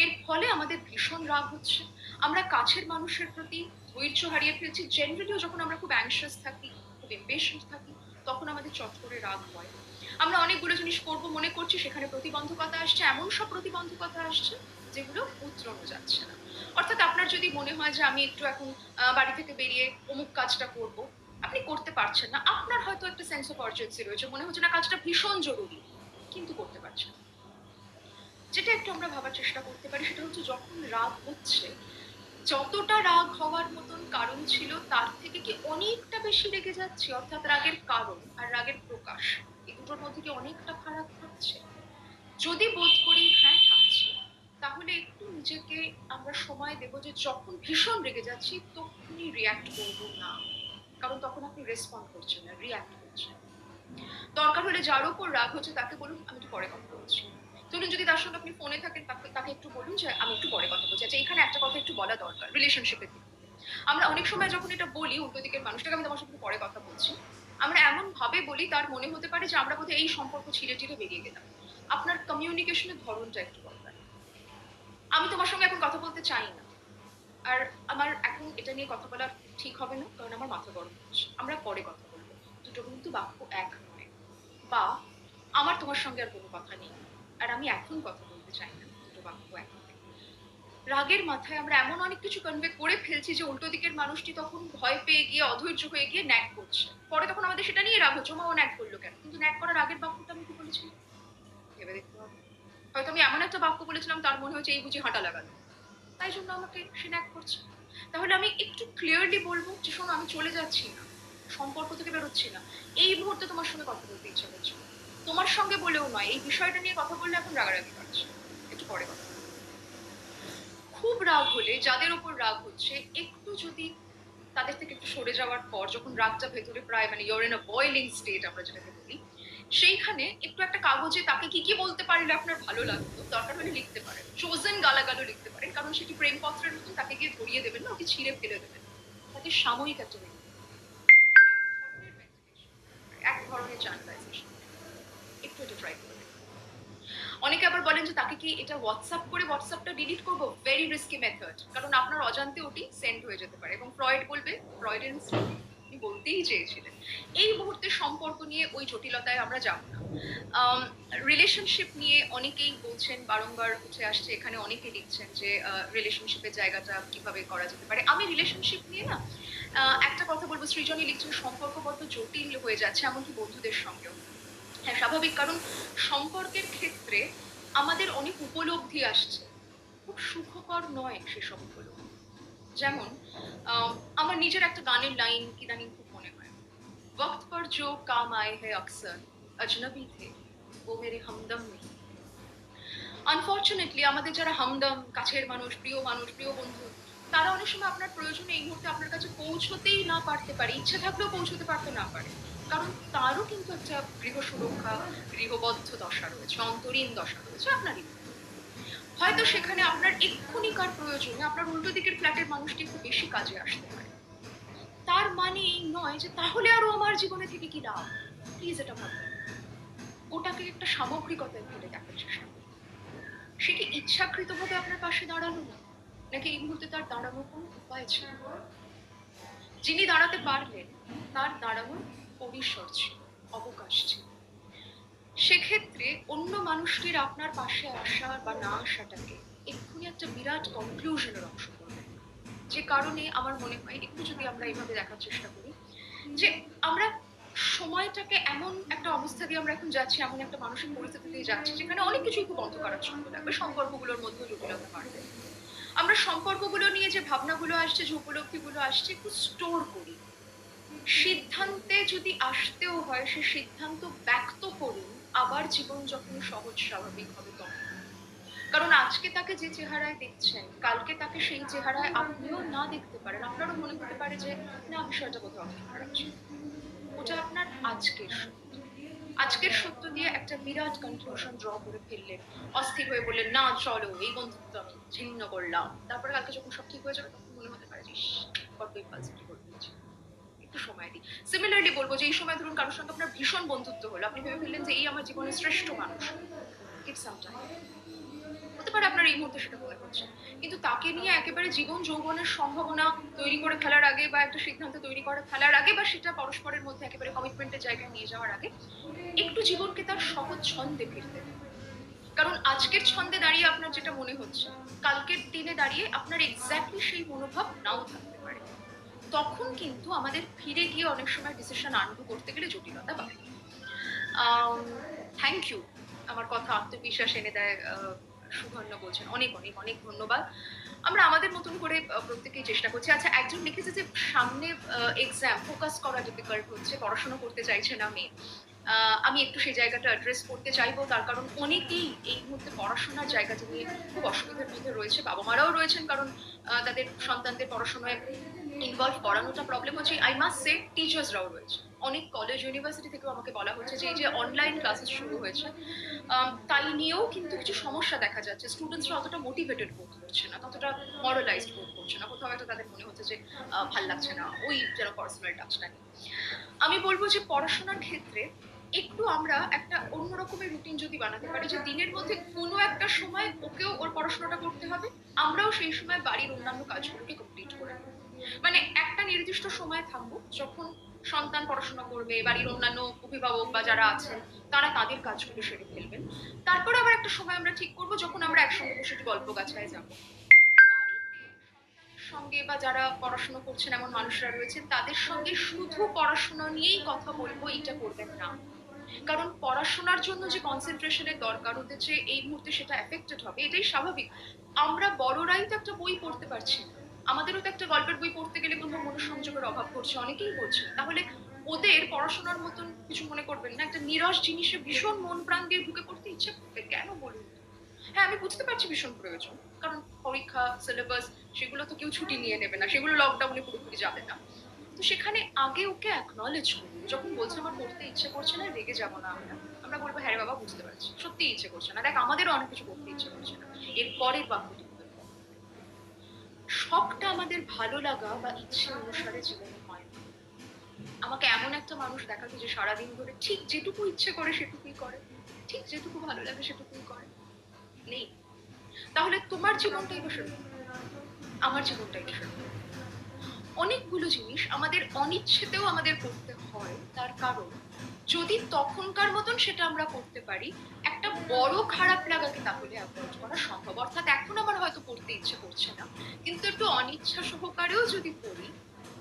এর ফলে আমাদের ভীষণ রাগ হচ্ছে, আমরা কাছের মানুষের প্রতি ধৈর্য হারিয়ে ফেলছি। জেনারেলিও যখন আমরা খুব অ্যাংশাস থাকি, খুব ইম্পেশেন্ট থাকি, তখন আমাদের চট করে রাগ হয়। আমরা অনেকগুলো জিনিস করবো মনে করছি, সেখানে প্রতিবন্ধকতা আসছে, এমন সব প্রতিবন্ধকতা আসছে যেগুলো উতরানো যাচ্ছে না। অর্থাৎ আপনার যদি মনে হয় যে আমি একটু এখন বাড়ি থেকে বেরিয়ে অমুক কাজটা করব, আপনি করতে পারছেন না, আপনার হয়তো একটা সেন্স অফ আর্জেন্সি রয়েছে, মনে হচ্ছে না কাজটা ভীষণ জরুরি, কিন্তু করতে পারছেন না। যেটা একটু আমরা ভাবার চেষ্টা করতে পারি সেটা হচ্ছে যখন রাগ হচ্ছে, যতটা রাগ হওয়ার মতন কারণ ছিল তার থেকে কি অনেকটা বেশি রেগে যাচ্ছি? অর্থাৎ রাগের কারণ আর রাগের প্রকাশ এই দুটোর মধ্যে কি অনেকটা ফারাক থাকছে? যদি বোধ করি হ্যাঁ থাকছে, তাহলে একটু নিজেকে আমরা সময় দেব যে যখন ভীষণ রেগে যাচ্ছি তখনই রিঅ্যাক্ট করব না, কারণ তখন আপনি রেসপন্ড করছেন না, রিঅ্যাক্ট করছেন। দরকার হলে যার উপর রাগ হচ্ছে তাকে বলুন আমি একটু পরে কথা বলছি। ধরুন যদি তার সঙ্গে আপনি ফোনে থাকেন, তাকে একটু বলুন যে আমি একটু পরে কথা বলছি। আচ্ছা এখানে একটা কথা একটু বলা দরকার রিলেশনশিপের দিক থেকে। আমরা অনেক সময় যখন এটা বলি উল্টো দিকের মানুষটাকে, আমি তোমার সঙ্গে পরে কথা বলছি, আমরা এমন ভাবে বলি তার মনে হতে পারে যে আমরা বোধহয় এই সম্পর্ক ছিঁড়ে টিড়ে বেরিয়ে গেলাম। আপনার কমিউনিকেশনের ধরনটা একটু দরকার। আমি তোমার সঙ্গে এখন কথা বলতে চাই না, আর আমার এখন এটা নিয়ে কথা বলা ঠিক হবে না, কারণ আমার মাথা গরম হচ্ছে, আমরা পরে কথা বলবো। দুটো কিন্তু বাক্য এক নয়। বা আমার তোমার সঙ্গে আর কোনো কথা নেই, আর আমি এখন কথা বলতে চাই না, দুটো বাক্য এক নয়। রাগের মাথায় আমরা এমন অনেক কিছু কনভে করে ফেলছি যে উল্টো দিকের মানুষটি তখন ভয় পেয়ে গিয়ে, অধৈর্য হয়ে গিয়ে ন্যাক করছে। পরে তখন আমাদের সেটা নিয়ে রাগ হচ্ছে, ও ন্যাক করলো কেন? কিন্তু ন্যাক করার আগের বাক্যটা আমি কি বলেছিলাম ভেবে দেখতে হবে। হয়তো আমি এমন একটা বাক্য বলেছিলাম তার মনে হচ্ছে এই বুঝি হাঁটা লাগানো, তাই জন্য আমাকে সে ন্যাক করছে। তাহলে আমি একটু ক্লিয়ারলি বলবো যে শোনো আমি চলে যাচ্ছি না, সম্পর্ক থেকে বেরোচ্ছি না, এই মুহূর্তে তোমার সঙ্গে কথা বলতে ইচ্ছা করছে, তোমার সঙ্গে বলেও নয়, এই বিষয়টা নিয়ে কথা বললে এখন রাগারাগি পাচ্ছে, একটু পরে কথা। খুব রাগ হলে যাদের উপর রাগ হচ্ছে একটু যদি তাদের থেকে একটু সরে যাওয়ার পর, যখন রাগটা ভেতরে প্রায় মানে your in a boiling state আমরা যেটাকে বলি, সেইখানে একটু একটা কাগজে তাকে কি কি বলতে পারলে আপনার ভালো লাগতো দরকার হলে লিখতে পারেন, চোজেন গালাগালো লিখতে পারেন, কারণ সেটি প্রেমপত্রের মতন তাকে গিয়ে ধরিয়ে দেবেন না, ওকে ছিঁড়ে ফেলে দেবেন। তাকে সাময়িক একটা এক ধরনের চ্যানেলাইজেশন, একটু এটা ট্রাই করে দেখুন। অনেকে আবার বলেন যে তাকে কি এটা হোয়াটসঅ্যাপ করে হোয়াটসঅ্যাপটা ডিলিট করবো? ভেরি রিস্কি মেথড, কারণ আপনার অজান্তে ওটি সেন্ড হয়ে যেতে পারে, এবং ফ্রয়েড বলবে, ফ্রয়েডিয়ান আপনি বলতেই চেয়েছিলেন। এই মুহূর্তে সম্পর্ক নিয়ে ওই জটিলতায় আমরা যাব না। রিলেশনশিপ নিয়ে অনেকেই বলছেন, বারংবার উঠে আসছে, এখানে অনেকে লিখছেন যে রিলেশনশিপের জায়গাটা কিভাবে করা যেতে পারে। আমি রিলেশনশিপ নিয়ে না একটা কথা বলবো, সৃজনী লিখছেন সম্পর্ক বড্ড জটিল হয়ে যাচ্ছে, এমনকি বন্ধুদের সঙ্গেও। হ্যাঁ স্বাভাবিক, কারণ সম্পর্কের ক্ষেত্রে আমাদের অনেক উপলব্ধি আসছে, খুব সুখকর নয় সেসব উপলব্ধি। যেমন আমার নিজের একটা গানের লাইন ইদানিং খুব মনে হয়, वक्त पर जो काम आए हैं अक्सर अजनबी थे वो मेरे हमदम नहीं। আনফরচুনেটলি আমাদের যারা হামদম, কাছের মানুষ, প্রিয় বন্ধু, তারা অনেক সময় আপনার প্রয়োজনে এই মুহূর্তে আপনার কাছে পৌঁছতেই না পারতে পারে, ইচ্ছে থাকলেও পৌঁছতে পারতে না পারে। কারণ তারও কিন্তু একটা গৃহ সুরক্ষা, গৃহবদ্ধ দশা রয়েছে, অন্তরীণ দশা রয়েছে আপনারই। হয়তো সেখানে আপনার এক্ষুনিকার প্রয়োজনে আপনার উল্টো দিকের ফ্ল্যাটের মানুষটি একটু বেশি কাজে আসতে পারে। তার মানে এই নয় যে তাহলে আরো আমার জীবনে থেকে কি লাভ। প্লিজ এটা ভাববেন। ওটাকে একটা সামগ্রিকতায় ফেলে দেখার চেষ্টা করুন। সে কি ইচ্ছাকৃতভাবে আপনার পাশে দাঁড়ালো না, নাকি এই মুহূর্তে তার দাঁড়ানোর কোনো উপায় ছিল? যিনি দাঁড়াতে পারলেন তার দাঁড়ানোর পরিসর ছিল, অবকাশ ছিল। সেক্ষেত্রে অন্য মানুষটির আপনার পাশে আসা বা না আসাটাকে এক্ষুনি একটা বিরাট কনক্লুশনের অংশ করবেন। যে কারণে আমার মনে হয় একটু যদি আমরা এইভাবে দেখার চেষ্টা করি যে আমরা সময়টাকে এমন একটা অবস্থা দিয়ে আমরা এখন যাচ্ছি, এমন একটা মানসিক পরিস্থিতি দিয়ে যাচ্ছি যেখানে অনেক কিছুই খুব অন্ধকারাচ্ছন্ন লাগবে, সম্পর্কগুলোর মধ্যেও জটিলতা বাড়বে। আমরা সম্পর্কগুলো নিয়ে যে ভাবনাগুলো আসছে, যে উপলব্ধিগুলো আসছে, একটু স্টোর করি। সিদ্ধান্তে যদি আসতেও হয়, সে সিদ্ধান্ত ব্যক্ত করুন আবার জীবন যখন সহজ স্বাভাবিক হবে তখন। কারণ আজকে তাকে যে চেহারায় দেখছেন, কালকে তাকে সেই চেহারায় আপনিও না দেখতে পারেন। আপনারও মনে হতে পারে যে না, বিষয়টা কোথাও অনেক খারাপ ছিল। ওটা আপনার আজকের সত্য দিয়ে একটা বিরাট কনক্লুশন ড্র করে ফেললেন, অস্থির হয়ে বললেন না চলো এই বন্ধুত্ব আমি ছিন্ন করলাম। তারপরে কালকে যখন সব ঠিক হয়ে যাবে তখন মনে হতে পারে যে কতই পাজিটিভ করে দিয়েছি, একটু সময় দিই। সিমিলারলি বলবো যে এই সময় ধরুন কারোর সঙ্গে আপনার ভীষণ বন্ধুত্ব হলো, আপনি ভেবে ফেললেন যে এই আমার জীবনের শ্রেষ্ঠ মানুষ। Give some time. হতে পারে আপনার এই মুহূর্তে সেটা মনে হচ্ছে, কিন্তু তাকে নিয়ে একেবারে জীবন যৌবনের সম্ভাবনা তৈরি করে ফেলার আগে, বা একটা সিদ্ধান্ত তৈরি করে ফেলার আগে, বা সেটা পরস্পরের মধ্যে একেবারে কমিটমেন্টের জায়গায় নিয়ে যাওয়ার আগে একটু জীবনকে তার সহজ ছন্দে ফিরতে দিন। কারণ আজকের ছন্দে দাঁড়িয়ে আপনার যেটা মনে হচ্ছে, কালকের দিনে দাঁড়িয়ে আপনার এক্স্যাক্টলি সেই মনোভাব নাও থাকতে পারে। তখন কিন্তু আমাদের ফিরে গিয়ে অনেক সময় ডিসিশন আনডু করতে গেলে জটিলতা বাড়ে। থ্যাংক ইউ, আমার কথা আত্মবিশ্বাস এনে দেয়। সুধন্য বলছেন, অনেক অনেক অনেক ধন্যবাদ। আমরা আমাদের মতন করে প্রত্যেকেই চেষ্টা করছি। আচ্ছা, একজন লিখেছে যে সামনে এক্সাম, ফোকাস করা ডিফিকাল্ট হচ্ছে, পড়াশোনা করতে চাইছে না মেয়ে। আমি একটু সেই জায়গাটা অ্যাড্রেস করতে চাইবো, তার কারণ অনেকেই এই মুহূর্তে পড়াশোনার জায়গাটা নিয়ে খুব অসুবিধার মধ্যে রয়েছে। বাবা মারাও রয়েছেন, কারণ তাদের সন্তানদের পড়াশোনায় ইনভলভ করানোটা প্রবলেম হচ্ছে। আই মাস্ট সে টিচার্সরাও রয়েছে। অনেক কলেজ ইউনিভার্সিটি থেকেও আমাকে বলা হচ্ছে যে এই যে অনলাইন ক্লাসেস শুরু হয়েছে, তাই নিয়েও কিন্তু কিছু সমস্যা দেখা যাচ্ছে। স্টুডেন্টসরা অতটা মোটিভেটেড বোধ করছে না, ততটা মরালাইজড বোধ করছে না। কোথাও হয়তো তাদের মনে হচ্ছে যে ভাল লাগছে না, ওই যেন পার্সোনাল টাচটা নেই। আমি বলবো যে পড়াশোনার ক্ষেত্রে একটু আমরা একটা অন্য রকমের রুটিন যদি বানাতে পারি, যে দিনের মধ্যে কোনো একটা সময় ওকেও ওর পড়াশোনাটা করতে হবে, আমরাও সেই সময় বাড়ির অন্যান্য কাজগুলোকে কমপ্লিট করে নেব। মানে একটা নির্দিষ্ট সময় থাকবো যখন সন্তান পড়াশোনা করবে, বাড়ির অন্যান্য অভিভাবক বা যারা আছেন তারা তাদের কাজগুলো সেরে ফেলবেন। তারপর আবার একটা সময় আমরা ঠিক করবো যখন আমরা একসঙ্গে বসে একটু গল্প গাছায় যাবো। সঙ্গে বা যারা পড়াশোনা করছেন এমন মানুষরা রয়েছেন, তাদের সঙ্গে শুধু পড়াশোনা নিয়েই কথা বলবো, এটা করবেন না। কারণ পড়াশোনার জন্য যে কনসেন্ট্রেশনের দরকার, ওদের যে এই মুহূর্তে সেটা এফেক্টেড হবে, এটাই স্বাভাবিক। আমরা বড়রাই তো একটা বই পড়তে পারছি না, আমাদেরও তো একটা গল্পের বই পড়তে গেলে কোনো মনোসংযোগের অভাব পড়ছে, অনেকেই বলছে। তাহলে ওদের পড়াশোনার মতন কিছু মনে করবেন না, একটা নিরস জিনিসে ভীষণ মন প্রাণ দিয়ে ঢুকে পড়তে ইচ্ছে করবে কেন বলুন? হ্যাঁ, আমি বুঝতে পারছি ভীষণ প্রয়োজন, কারণ পরীক্ষা, সিলেবাস, সেগুলো তো কেউ ছুটি নিয়ে নেবে না, সেগুলো লকডাউনে পুরোপুরি যাবে না। তো সেখানে আগে ওকে অ্যাকনলেজ করুন। যখন বলছে আমার পড়তে ইচ্ছে করছে না, রেগে যাবো না আমরা বলবো হ্যাঁ রে বাবা, বুঝতে পারছি, সত্যি ইচ্ছে করছে না, দেখ আমাদেরও অনেক কিছু করতে ইচ্ছে করছে না। এর পরের বাক্যটি বলবো, সবটা আমাদের ভালো লাগা বা ইচ্ছে অনুসারে জীবনে হয় না। আমাকে এমন একটা মানুষ দেখাতো যে সারাদিন ধরে ঠিক যেটুকু ইচ্ছে করে সেটুকুই করে, ঠিক যেটুকু ভালো লাগে সেটুকুই করে। নেই। তাহলে তোমার জীবনটাই বসে, আমার জীবনটাই বসে। অনেকগুলো জিনিস আমাদের অনিচ্ছেতেও আমাদের করতে হয়, তার কারণ যদি তখনকার মতন সেটা আমরা করতে পারি, একটা বড় খারাপ লাগাকে তাহলে অ্যাভয়েড করা সম্ভব। অর্থাৎ এখন আমার হয়তো পড়তে ইচ্ছে করছে না, কিন্তু একটু অনিচ্ছা সহকারেও যদি পড়ি,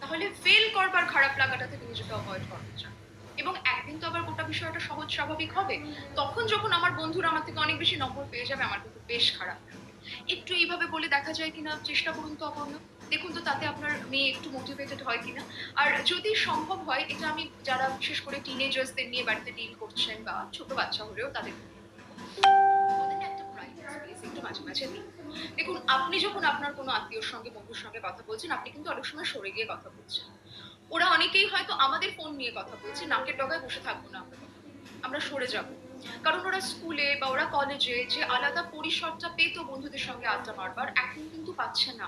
তাহলে ফেল করবার খারাপ লাগাটা থেকে নিজেকে অ্যাভয়েড করা যায়। এবং একদিন তো আবার গোটা বিষয়টা সহজ স্বাভাবিক হবে, তখন যখন আমার বন্ধুরা আমার থেকে অনেক বেশি নম্বর পেয়ে যাবে, আমার কিন্তু বেশ খারাপ লাগবে। একটু এইভাবে বলে দেখা যায় কিনা, চেষ্টা করুন তো অপর্ণা, দেখুন তো তাতে আপনার মেয়ে একটু মোটিভেটেড হয় কিনা। আর যদি সম্ভব হয়, এটা আমি যারা বিশেষ করে টিনেজার্সদের নিয়ে বাড়িতে ডিল করছেন বা ছোট বাচ্চা হলেও তাদের একটা প্রাইভেট মাঝে মাঝে দিই। দেখুন, আপনি যখন আপনার কোনো আত্মীয়র সঙ্গে, বন্ধুর সঙ্গে কথা বলছেন, আপনি কিন্তু অনেক সময় সরে গিয়ে কথা বলছেন। ওরা অনেকেই হয়তো আমাদের ফোন নিয়ে কথা বলছে, নাকের ডগায় বসে থাকবো না আমরা তখন। আমরা সরে যাব। কারণ ওরা স্কুলে বা ওরা কলেজে যে আলাদা পরিসরটা পেত বন্ধুদের সঙ্গে আড্ডা মারবার, এখন কিন্তু পাচ্ছে না।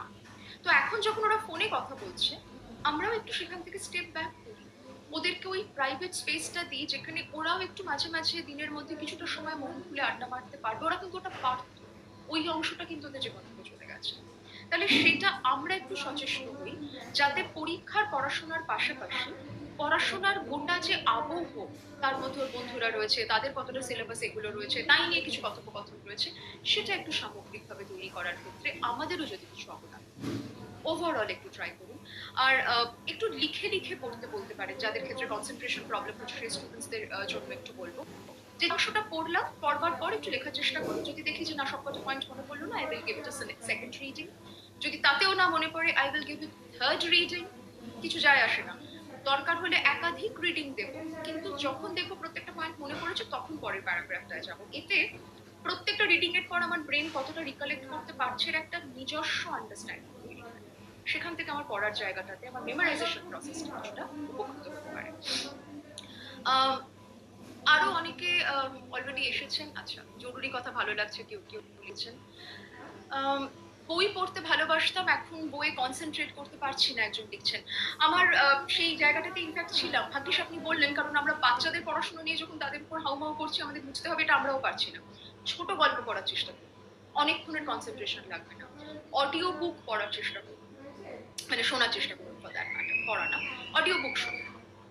তো এখন যখন ওরা ফোনে কথা বলছে, আমরাও একটু সেখান থেকে স্টেপ ব্যাক করি। ওদেরকে ওই প্রাইভেট স্পেসটা দিই, যেখানে ওরাও একটু মাঝে মাঝে দিনের মধ্যে কিছুটা সময় মন খুলে আড্ডা মারতে পারবে। ওরা কিন্তু ওটা পারত। ওই অংশটা কিন্তু ওদের জীবন থেকে চলে গেছে। তাহলে সেটা আমরা একটু সচেষ্ট হই, যাতে পরীক্ষার পড়াশোনার পাশাপাশি পড়াশোনার গোটা যে আবহ, তার মধ্যে ওর বন্ধুরা রয়েছে, তাদের কতটা সিলেবাস এগুলো রয়েছে, তাই নিয়ে কিছু কথোপকথন রয়েছে, সেটা একটু সামগ্রিকভাবে তৈরি করার ক্ষেত্রে আমাদেরও যদি কিছু অবদান ওভারঅল একটু ট্রাই করুন। আর একটু লিখে লিখে পড়তে বলতে পারেন, যাদের ক্ষেত্রে কনসেন্ট্রেশন প্রবলেম হচ্ছে সেই স্টুডেন্টসদের জন্য একটু বলবো, যে অংশটা পড়লাম, পড়বার পর একটু লেখার চেষ্টা করুন। যদি দেখি যে না সবকটা পয়েন্ট মনে পড়লো না, I will give it a second reading. যদি তাতেও না মনে পড়ে, I will give it third reading. কিছু যায় আসে না, দরকার হলে একাধিক রিডিং দেব, কিন্তু যখন দেখবো প্রত্যেকটা পয়েন্ট মনে পড়েছে তখন পরের প্যারাগ্রাফটায় যাবো। এতে প্রত্যেকটা রিডিং এর পর আমার ব্রেন কতটা রিকালেক্ট করতে পারছে এর একটা নিজস্ব আন্ডারস্ট্যান্ডিং তৈরি হয়। সেখান থেকে আমার পড়ার জায়গাটাতে আমার মেমোরাইজেশন প্রসেসটা কিছুটা উপকৃত হতে পারে। আরো অনেকে অলরেডি এসেছেন। আচ্ছা, জরুরি কথা ভালো লাগছে কেউ কেউ লিখেছেন। বই পড়তে ভালোবাসতাম, এখন বইয়ে কনসেন্ট্রেট করতে পারছি না, একজন লিখছেন। আমার সেই জায়গাটাতে ইনফ্যাক্ট ছিলাম। ভাগ্যিস আপনি বললেন, কারণ আমরা বাচ্চাদের পড়াশোনা নিয়ে যখন তাদের উপর হাউমাউ করছি, আমাদের বুঝতে হবে এটা আমরাও পারছি না। ছোট গল্প পড়ার চেষ্টা করুন, অনেকক্ষণের কনসেন্ট্রেশন লাগবে না। অডিও বুক পড়ার চেষ্টা করুন, মানে শোনার চেষ্টা করুন, ফর দ্যাট ম্যাটার, পড়া না, অডিও বুক শুনুন।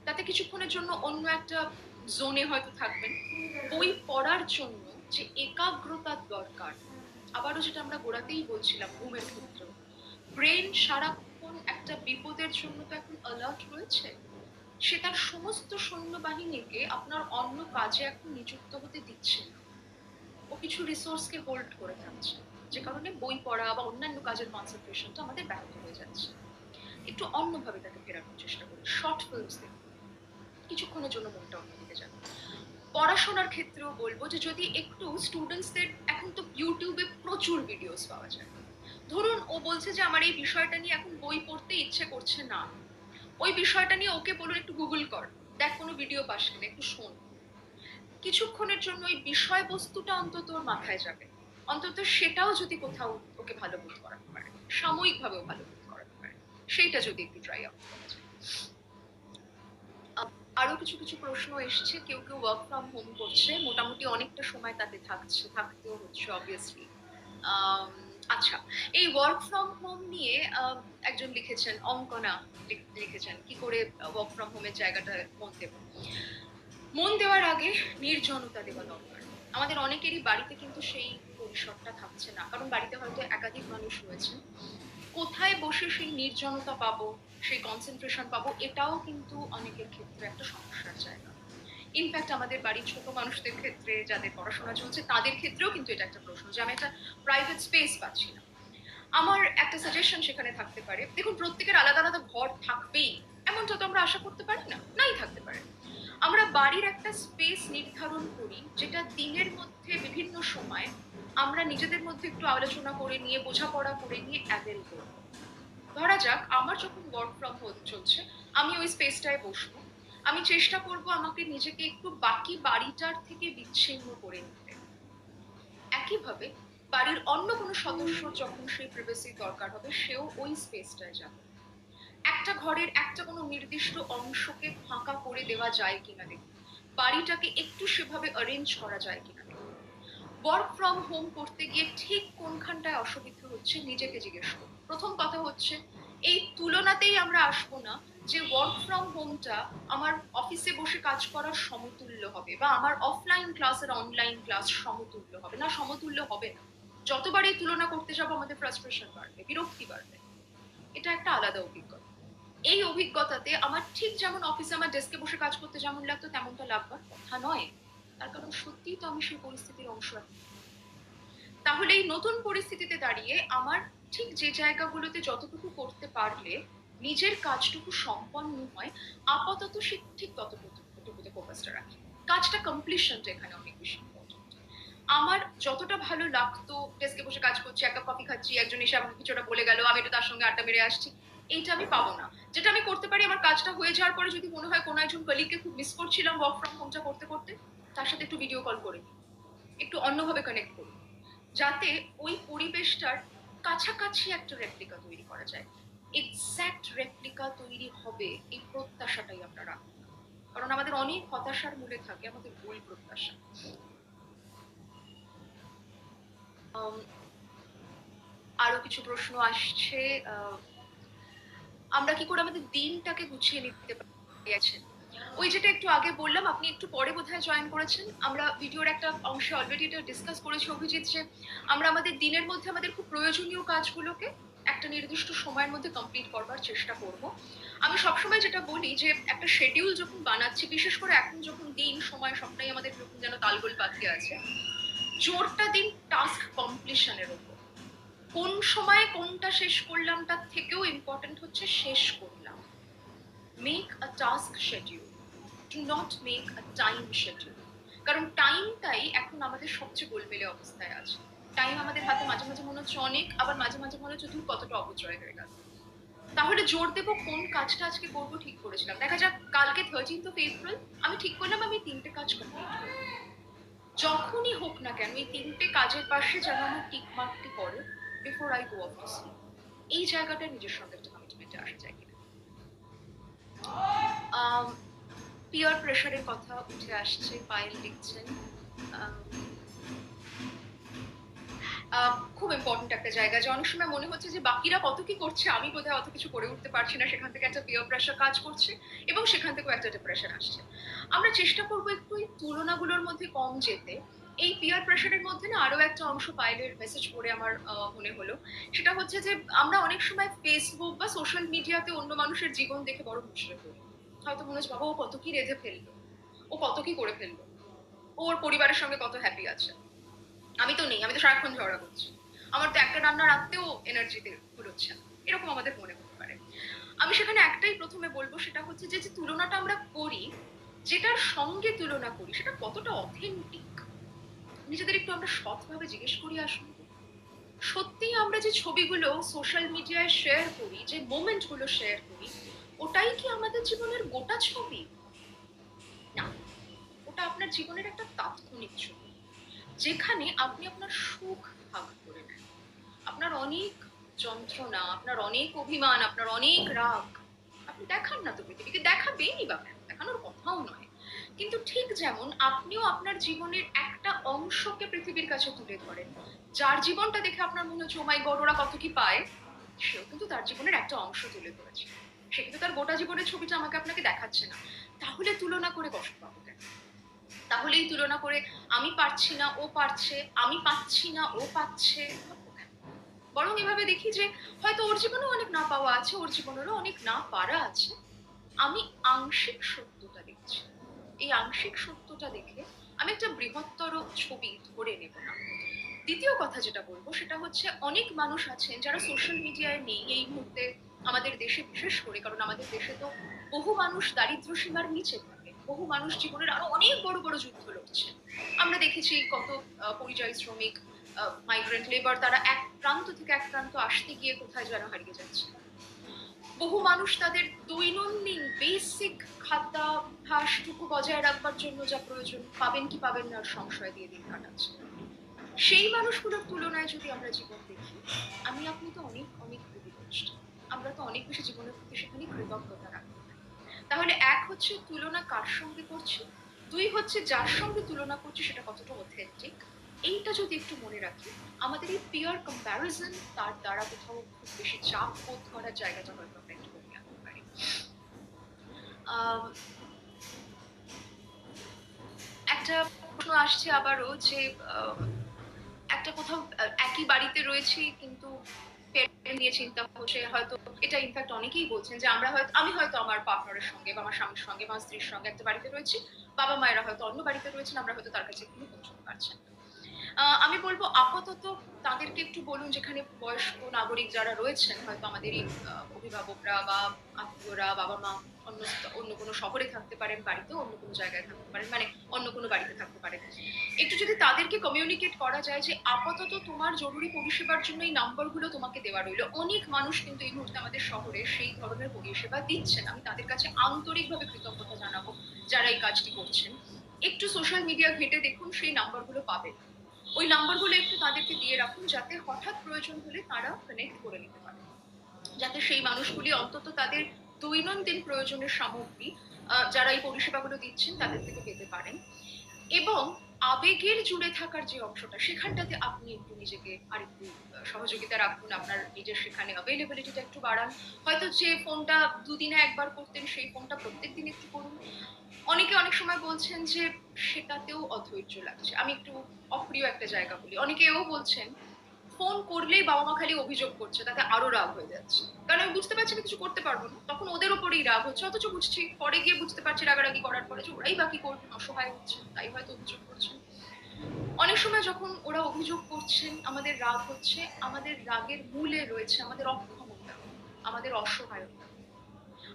তাতে কিছুক্ষণের জন্য অন্য একটা জোনে হয়তো থাকবেন। বই পড়ার জন্য যে একাগ্রতার দরকার, আবারও যেটা আমরা গোড়াতেই বলছিলাম ঘুমের ক্ষেত্রে, ব্রেন সারাক্ষণ একটা বিপদের জন্য তো এখন অ্যালার্ট রয়েছে। সে তার সমস্ত সৈন্যবাহিনীকে আপনার অন্য কাজে এখন নিযুক্ত হতে দিচ্ছে না। ও কিছু রিসোর্সকে হোল্ড করে থাকছে, যে কারণে বই পড়া বা অন্যান্য কাজের কনসেন্ট্রেশনটা আমাদের ব্যাহত হয়ে যাচ্ছে। একটু অন্যভাবে তাকে ফেরানোর চেষ্টা করি, শর্ট ফিল্মস দেখুন, কিছুক্ষণের জন্য মনটা অন্যদিকে যাবে। পড়াশোনার ক্ষেত্রেও বলবো যে যদি একটু স্টুডেন্টসদের, এখন তো ইউটিউবে প্রচুর ভিডিওস পাওয়া যায়। ধরুন ও বলছে যে আমার এই বিষয়টা নিয়ে এখন বই পড়তে ইচ্ছে করছে না, ওই বিষয়টা নিয়ে ওকে বলুন একটু গুগল কর, দেখ কোনো ভিডিও পাস কিনা, একটু শোন। কিছুক্ষণের জন্য ওই বিষয়বস্তুটা অন্তত ওর মাথায় যাবে, অন্তত সেটাও যদি কোথাও ওকে ভালো বোধ করাতে পারে, সাময়িকভাবেও ভালো বোধ করাতে পারে, সেইটা যদি একটু ট্রাই আউট করা যায়। আরো কিছু কিছু প্রশ্ন এসছে, কেউ কেউ ওয়ার্ক ফ্রম হোম করছে, মোটামুটি অনেকটা সময় তাতে থাকতেও হচ্ছে অবভিয়াসলি। আচ্ছা, এই ওয়ার্ক ফ্রম হোম নিয়ে একজন লিখেছেন, অঙ্কনা লিখেছেন, কি করে ওয়ার্ক ফ্রম হোমের জায়গাটা মন দেওয়ার আগে নির্জনতা দেওয়া দরকার। আমাদের অনেকেরই বাড়িতে কিন্তু সেই পরিসরটা থাকছে না, কারণ বাড়িতে হয়তো একাধিক মানুষ রয়েছেন। কোথায় বসে সেই নির্জনতা পাবো, সেই কনসেন্ট্রেশন পাবো, এটাও কিন্তু অনেকের ক্ষেত্রে একটা সমস্যার জায়গা। ইনফ্যাক্ট আমাদের বাড়ির ছোট মানুষদের ক্ষেত্রে, যাদের পড়াশোনা চলছে, তাদের ক্ষেত্রেও কিন্তু এটা একটা প্রশ্ন যে আমি একটা প্রাইভেট স্পেস পাচ্ছি না। আমার একটা সাজেশন সেখানে থাকতে পারে, দেখুন প্রত্যেকের আলাদা আলাদা ঘর থাকবেই এমনটা তো আমরা আশা করতে পারি না, নাই থাকতে পারে। আমরা বাড়ির একটা স্পেস নির্ধারণ করি, যেটা দিনের মধ্যে বিভিন্ন সময় আমরা নিজেদের মধ্যে একটু আলোচনা করে নিয়ে, বোঝাপড়া করে নিয়ে অ্যাভেল করব। ধরা যাক আমার যখন ওয়ার্ক ফ্রম হোম চলছে, আমি ওই স্পেসটায় বসবো, আমি চেষ্টা করব আমাকে নিজেকে একটু বাকি বাড়িটার থেকে বিচ্ছিন্ন করে নিতে। একইভাবে বাড়ির অন্য কোনো সদস্য যখন সেই প্রাইভেসি দরকার হবে, সেও ওই স্পেসটায় যাবে। একটা ঘরের একটা কোনো নির্দিষ্ট অংশকে ফাঁকা করে দেওয়া যায় কিনা দেখুন, বাড়িটাকে একটু সেভাবে অ্যারেঞ্জ করা যায় কিনা। ওয়ার্ক ফ্রম হোম করতে গিয়ে ঠিক কোনখানটায় অসুবিধা হচ্ছে নিজেকে জিজ্ঞেস করুন। প্রথম কথা হচ্ছে, এই তুলনাতেই আমরা আসবো না যে ওয়ার্ক ফ্রম হোমটা আমার অফিসে বসে কাজ করার সমতুল্য হবে, বা আমার অফলাইন ক্লাস আর অনলাইন ক্লাস সমতুল্য হবে না, সমতুল্য হবে না। যতবার এই তুলনা করতে যাবো আমাদের ফ্রাস্ট্রেশন বাড়বে, বিরক্তি বাড়বে। এটা একটা আলাদা অভিজ্ঞতা। এই অভিজ্ঞতাতে আমার ঠিক যেমন অফিসে আমার ডেস্কে বসে কাজ করতে যেমন লাগতো, তেমনটা লাগবার কথা নয়। তার কারণ সত্যিই তো আমি সেই পরিস্থিতির অংশ। তাহলে এই নতুন পরিস্থিতিতে দাঁড়িয়ে আমার ঠিক যে জায়গাগুলোতে যতটুকু করতে পারলে নিজের কাজটুকু সম্পন্ন হয়, আপাতত সে ঠিক ততটুকুতে ফোকাসটা রাখি। কাজটা কমপ্লিশনটা এখানে অনেক বেশি ইম্পর্টেন্ট। আমার যতটা ভালো লাগতো ডেস্কে বসে কাজ করছি, এক কাপ কফি খাচ্ছি, একজন এসে আমাকে কিছুটা বলে গেল, আমি একটু তার সঙ্গে আড্ডা মেরে আসছি, এইটা আমি পাবো না। যেটা আমি করতে পারি, আমার কাজটা হয়ে যাওয়ার পরে যদি মনে হয় কোনো একজন কলিগকে খুব মিস করছিলাম ওয়ার্ক ফ্রম হোমটা করতে করতে, তার সাথে একটু ভিডিও কল করে নিই, একটু অন্যভাবে কানেক্ট করি, যাতে ওই পরিবেশটার কাছাকাছি একটা রেপ্লিকা তৈরি করা যায়। এক্স্যাক্ট রেপ্লিকা তৈরি হবে এই প্রত্যাশাটাই আমরা রাখবো, কারণ আমাদের অনেক হতাশার মূলে থাকে আমাদের ভুল প্রত্যাশা। আরো কিছু প্রশ্ন আসছে, আমরা কি করে আমাদের দিনটাকে গুছিয়ে নিতে পারি। ওই যেটা একটু আগে বললাম, আপনি একটু পরে বোধহয় জয়েন করেছেন, আমরা ভিডিওর একটা অংশে অলরেডি এটা ডিসকাস করেছি অভিজিৎ, যে আমরা আমাদের দিনের মধ্যে আমাদের খুব প্রয়োজনীয় কাজগুলোকে একটা নির্দিষ্ট সময়ের মধ্যে কমপ্লিট করবার চেষ্টা করব। আমি সবসময় যেটা বলি যে একটা শেডিউল যখন বানাচ্ছি, বিশেষ করে এখন যখন দিন সময় সবটাই আমাদের যখন যেন তালগোল পাকিয়ে আছে, জোরটা দিন টাস্ক কমপ্লিশনের উপর। কোন সময়ে কোনটা শেষ করলাম তার থেকেও ইম্পর্টেন্ট হচ্ছে শেষ করলাম। Make a task schedule, do not make a time schedule. কারণ টাইমটাই এখন আমাদের সবচেয়ে গোলমেলে অবস্থায় আছে। টাইম আমাদের হাতে মাঝে মাঝে মনে হচ্ছে অনেক, আবার মাঝে মাঝে মনে হচ্ছে দূর কতটা অপচয় হয়ে গেল। তাহলে জোর দেবো কোন কাজটা আজকে করবো ঠিক করেছিলাম, দেখা যাক কালকে 13th এপ্রিল আমি ঠিক করলাম আমি 3টে কাজ কমপ্লিট করবো। যখনই হোক না কেন এই 3টে কাজের পাশে যেন আমার টিক মার্কটি পড়ে before I go of to sleep. এই জায়গাটা নিজের সঙ্গে একটা কমিটমেন্টে আসা যায় কিনা। পিয়ার প্রেশারের কথা উঠে আসছে, পায়েল লিখছেন। খুব ইম্পর্টেন্ট একটা জায়গা, যে অনেক সময় মনে হচ্ছে যে বাকিরা কত কি করছে, আমি বোধহয় অত কিছু করে উঠতে পারছি না, সেখান থেকে একটা পিয়ার প্রেশার কাজ করছে এবং সেখান থেকেও একটা ডিপ্রেশন আসছে। আমরা চেষ্টা করবো একটু এই তুলনাগুলোর মধ্যে কম যেতে। এই পিয়ার প্রেশারের মধ্যে না আরো একটা অংশ পায়েলের মেসেজ পড়ে আমার মনে হলো, সেটা হচ্ছে যে আমরা অনেক সময় ফেসবুক বা সোশ্যাল মিডিয়াতে অন্য মানুষের জীবন দেখে বড় মুশড়ে পড়ি। হয়তো মনে হচ্ছে বাবা ও কত কি রেঁধে ফেললো, ও কত কি করে ফেললো, ওর পরিবারের সঙ্গে কত হ্যাপি আছে, আমি তো নেই, আমি তো সারাক্ষণ ঝগড়া করছি, আমার তো একটা রান্না রাখতেও এনার্জিতে হচ্ছে না, এরকম আমাদের মনে হতে পারে। আমি সেখানে একটাই প্রথমে বলবো, সেটা হচ্ছে যে যে তুলনাটা আমরা করি, যেটার সঙ্গে তুলনা করি সেটা কতটা অথেন্টিক, নিজেদের একটু আমরা সৎভাবে জিজ্ঞেস করি আসুন। সত্যি আমরা যে ছবিগুলো সোশ্যাল মিডিয়ায় শেয়ার করি, যে মোমেন্ট গুলো শেয়ার করি, ওটাই কি আমাদের জীবনের গোটা ছবি? না, ওটা আপনার জীবনের একটা তাৎক্ষণিক ছবি, যেখানে আপনি আপনার সুখ ভাগ করে নেন, আপনার অনেক যন্ত্রণা, আপনার অনেক অভিমান, আপনার অনেক রাগ আপনি দেখান না তো পৃথিবীকে, দেখাবেনই বা কেন, দেখানোর কথাও নয়। কিন্তু ঠিক যেমন আপনিও আপনার জীবনের একটা অংশকে পৃথিবীর কাছে তুলে ধরেন, যার জীবনটা দেখে আপনার মনে হচ্ছে ও মাই গড ওরা কত কি পায়, সেও কিন্তু তার জীবনের একটা অংশ তুলে ধরেছে, সে কিন্তু তার গোটা জীবনের ছবিটা আমাকে আপনাকে দেখাচ্ছে না। তাহলে তুলনা করে কষ্ট পাবো কেন? তাহলে এই তুলনা করে আমি পারছি না ও পারছে, আমি পাচ্ছি না ও পাচ্ছে, বরং এভাবে দেখি যে হয়তো ওর জীবনেও অনেক না পাওয়া আছে, ওর জীবনেরও অনেক না পারা আছে, আমি আংশিক সত্যটা দেখছি। এই আংশিক সত্যটা দেখে আমি একটা বৃহত্তর ছবি ধরে নেব না। দ্বিতীয় কথা যেটা বলবো সেটা হচ্ছে, অনেক মানুষ আছেন যারা সোশ্যাল মিডিয়ায় নেই এই মুহূর্তে আমাদের দেশে, বিশেষ করে কারণ আমাদের দেশে তো বহু মানুষ দারিদ্র সীমার নিচে থাকে, বহু মানুষ জীবনের আরো অনেক বড় বড় যুদ্ধ লড়ছে। আমরা দেখেছি কত পরিযায়ী শ্রমিক, মাইগ্রেন্ট লেবার, তারা এক প্রান্ত থেকে এক প্রান্ত আসতে গিয়ে কোথায় যেন হারিয়ে যাচ্ছে। বহু মানুষ তাদের দৈনন্দিন বেসিক খাদ্যাভ্যাসটুকু বজায় রাখবার জন্য যা প্রয়োজন পাবেন কি পাবেন না সংশয় দিয়ে দিন কাটাচ্ছে। সেই মানুষগুলোর তুলনায় যদি আমরা জীবন দেখি, আমি আপনি তো অনেক অনেক ক্ষতিগ্রস্ত, আমরা তো অনেক বেশি জীবনের প্রতি সেখানে কৃতজ্ঞতা রাখতে পারি। তাহলে এক হচ্ছে তুলনা কার সঙ্গে করছি, দুই হচ্ছে যার সঙ্গে তুলনা করছি সেটা কতটা অথেন্টিক। এইটা যদি একটু মনে রাখি, আমাদের এই পিয়ার কম্প্যারিজন তার দ্বারা কোথাও খুব বেশি চাপ বোধ করার জায়গাটা হয়তো আমরা একটু কমিয়ে আনতে পারি। একটা প্রশ্ন আসছে আবারও যে একটা কোথাও একই বাড়িতে রয়েছি কিন্তু নিয়ে চিন্তা হচ্ছে, হয়তো এটা ইনফ্যাক্ট অনেকেই বলছেন যে আমি হয়তো আমার পার্টনারের সঙ্গে বা আমার স্বামীর সঙ্গে বা স্ত্রীর সঙ্গে একটা বাড়িতে রয়েছি, বাবা মায়েরা হয়তো অন্য বাড়িতে রয়েছেন, আমরা হয়তো তার কাছে এখনো পৌঁছতে পারছেন না। আমি বলব আপাতত তাদেরকে একটু বলুন, যেখানে বয়স্ক নাগরিক যারা রয়েছেন, হয়তো আমাদেরই অভিভাবকরা বা আত্মীয়রা, বাবা-মা অন্য অন্য কোনো শহরে থাকতে পারেন, বাড়িতেও অন্য কোনো জায়গায় থাকতে পারেন, মানে অন্য কোনো বাড়িতে থাকতে পারেন। একটু যদি তাদেরকে কমিউনিকেট করা যায় যে আপাতত তোমার জরুরি পরিষেবার জন্য এই নাম্বারগুলো তোমাকে দেওয়া রইলো। অনেক মানুষ কিন্তু এই মুহূর্তে আমাদের শহরে সেই ধরনের পরিষেবা দিচ্ছেন। আমি তাদের কাছে আন্তরিকভাবে কৃতজ্ঞতা জানাবো যারা এই কাজটি করছেন। একটু সোশ্যাল মিডিয়া ঘেঁটে দেখুন, সেই নাম্বারগুলো পাবেন। ওই নাম্বারগুলো একটু তাদেরকে দিয়ে রাখুন, যাতে হঠাৎ প্রয়োজন হলে তারা কানেক্ট করে নিতে পারে, যাতে সেই মানুষগুলি অন্তত তাদের দৈনন্দিন প্রয়োজনের সামগ্রী যারা এই পরিষেবাগুলো দিচ্ছেন তাদের থেকে পেতে পারেন। এবং আবেগের জুড়ে থাকার যে অংশটা, সেখানটাতে আপনি একটু নিজেকে আরেকটু সহযোগিতা রাখুন, আপনার নিজের সেখানে অ্যাভেলেবিলিটিটা একটু বাড়ান। হয়তো যে ফোনটা দুদিনে একবার করতেন সেই ফোনটা প্রত্যেকদিন একটু করুন। অনেকে অনেক সময় বলছেন যে সেটাতেও অধৈর্য লাগছে। আমি একটু অপ্রিয় একটা জায়গা বলি, অনেকে এও বলছেন ফোন করলেই বাবা মা খালি অভিযোগ করছে, তাতে আরো রাগ হয়ে যাচ্ছে, কারণ আমি বুঝতে পারছি আমি কিছু করতে পারবো না, তখন ওদের ওপরেই রাগ হচ্ছে। অথচ বুঝছি, পরে গিয়ে বুঝতে পারছি রাগারাগি করার পরে যে ওরাই বাকি করবেন, অসহায় হচ্ছে, তাই হয়তো অভিযোগ করছেন। অনেক সময় যখন ওরা অভিযোগ করছেন আমাদের রাগ হচ্ছে, আমাদের রাগের মূলে রয়েছে আমাদের অক্ষমতা, আমাদের অসহায়তা।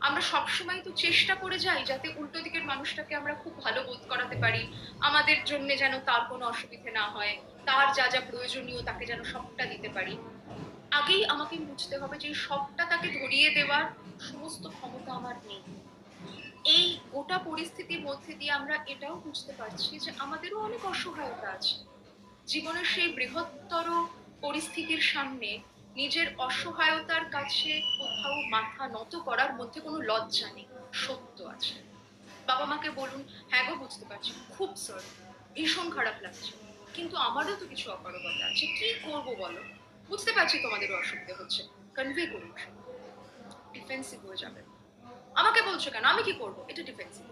আমরা সবসময় তো চেষ্টা করে যাই যাতে উল্টো দিকের মানুষটাকে আমরা খুব ভালো বোধ করাতে পারি, আমাদের জন্য যেন তার কোনো অসুবিধে না হয়, তার যা যা প্রয়োজনীয় তাকে যেন সবটা দিতে পারি। আগেই আমাকে বুঝতে হবে যে সবটা তাকে ধরিয়ে দেওয়ার সমস্ত ক্ষমতা আমার নেই। এই গোটা পরিস্থিতির মধ্যে দিয়ে আমরা এটাও বুঝতে পারছি যে আমাদেরও অনেক অসহায়তা আছে। জীবনের সেই বৃহত্তর পরিস্থিতির সামনে নিজের অসহায়তার কাছে কোথাও মাথা নত করার মধ্যে কোনো লজ্জা নেই, সত্য আছে। বাবা মাকে বলুন, হ্যাঁ গো বুঝতে পারছি, খুব সরি, ভীষণ খারাপ লাগছে, কিন্তু আমারও তো কিছু অপারগতা আছে, কি করব বলো, বুঝতে পারছি তোমাদেরও অসুবিধা হচ্ছে, কনভে করুন। ডিফেন্সিভ হয়ে যাবে, আমাকে বলছো কেন, আমি কি করব, এটা ডিফেন্সিভ।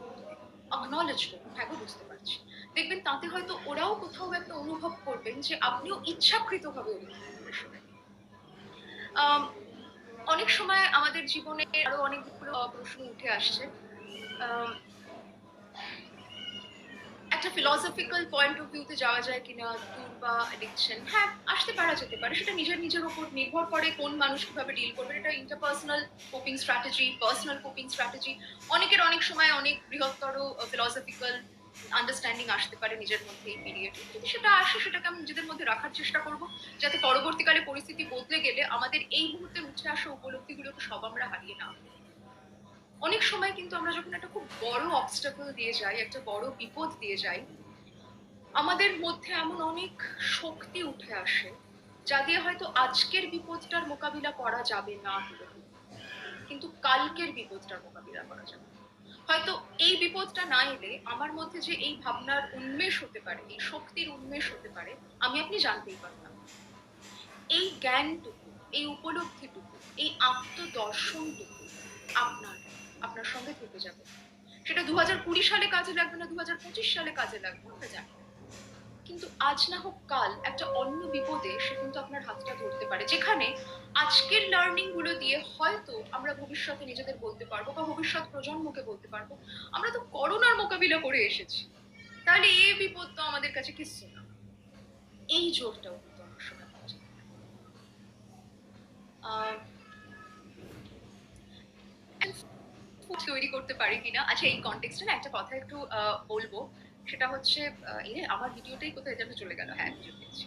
অ্যাকনলেজ করুন, হ্যাঁ গো বুঝতে পারছি। দেখবেন তাতে হয়তো ওরাও কোথাও একটা অনুভব করবেন যে আপনিও ইচ্ছাকৃতভাবে অনুভব শোনেন। অনেক সময় আমাদের জীবনে আরো অনেকগুলো প্রশ্ন উঠে আসছে। একটা ফিলসফিক্যাল পয়েন্ট অফ ভিউতে যাওয়া যায় কিনা, দূর বা অ্যাডিকশন, হ্যাঁ আসতে পারা যেতে পারে, সেটা নিজের নিজের উপর নির্ভর করে কোন মানুষ কিভাবে ডিল করবে। এটা interpersonal coping strategy, personal coping strategy, অনেকের অনেক সময় অনেক বৃহত্তর ফিলসফিক্যাল আন্ডারস্ট্যান্ডিং আসতে পারে নিজের মধ্যে এই পিরিয়ডে। যদি সেটা আসে সেটাকে আমি নিজেদের মধ্যে রাখার চেষ্টা করব, যাতে পরবর্তীকালে পরিস্থিতি বদলে গেলে আমাদের এই মুহূর্তে উঠে আসা উপলব্ধিগুলোকে সব আমরা হারিয়ে না। অনেক সময় কিন্তু আমরা যখন একটা খুব বড় অবস্টাকল দিয়ে যাই, একটা বড় বিপদ দিয়ে যাই, আমাদের মধ্যে এমন অনেক শক্তি উঠে আসে যা দিয়ে হয়তো আজকের বিপদটার মোকাবিলা করা যাবে না, কিন্তু কালকের বিপদটার মোকাবিলা করা যাবে। হয়তো এই বিপদটা না এলে আমার মধ্যে যে এই ভাবনার উন্মেষ হতে পারে, এই শক্তির উন্মেষ হতে পারে, আমি আপনি জানতেই পারতাম। এই জ্ঞানটুকু, এই উপলব্ধিটুকু, এই আত্মদর্শনটুকু আপনার আপনার সঙ্গে থেকে যাবে। সেটা 2020 সালে কাজে লাগবে না, 2025 সালে কাজে লাগবে, আমরা জানি, কিন্তু আজ না হোক কাল একটা অন্য বিপদে সে কিন্তু আপনার হাতটা ধরতে পারে, যেখানে আজকের লার্নিং গুলো দিয়ে হয়তো আমরা ভবিষ্যতে নিজেদের বলতে পারবো বা ভবিষ্যৎ প্রজন্মকে বলতে পারবো আমরা তো করোনার মোকাবিলা করে এসেছি, তাহলে এই বিপদ তো আমাদের কাছে কিছু না। এই জোরটাও কিন্তু আমার সময় তৈরি করতে পারি কিনা। আচ্ছা, এই কনটেক্সটে না একটা কথা একটু বলবো, সেটা হচ্ছে আমার ভিডিওটাই কোথায় যেন চলে গেল, হ্যাঁ ভিডিও দেখছি।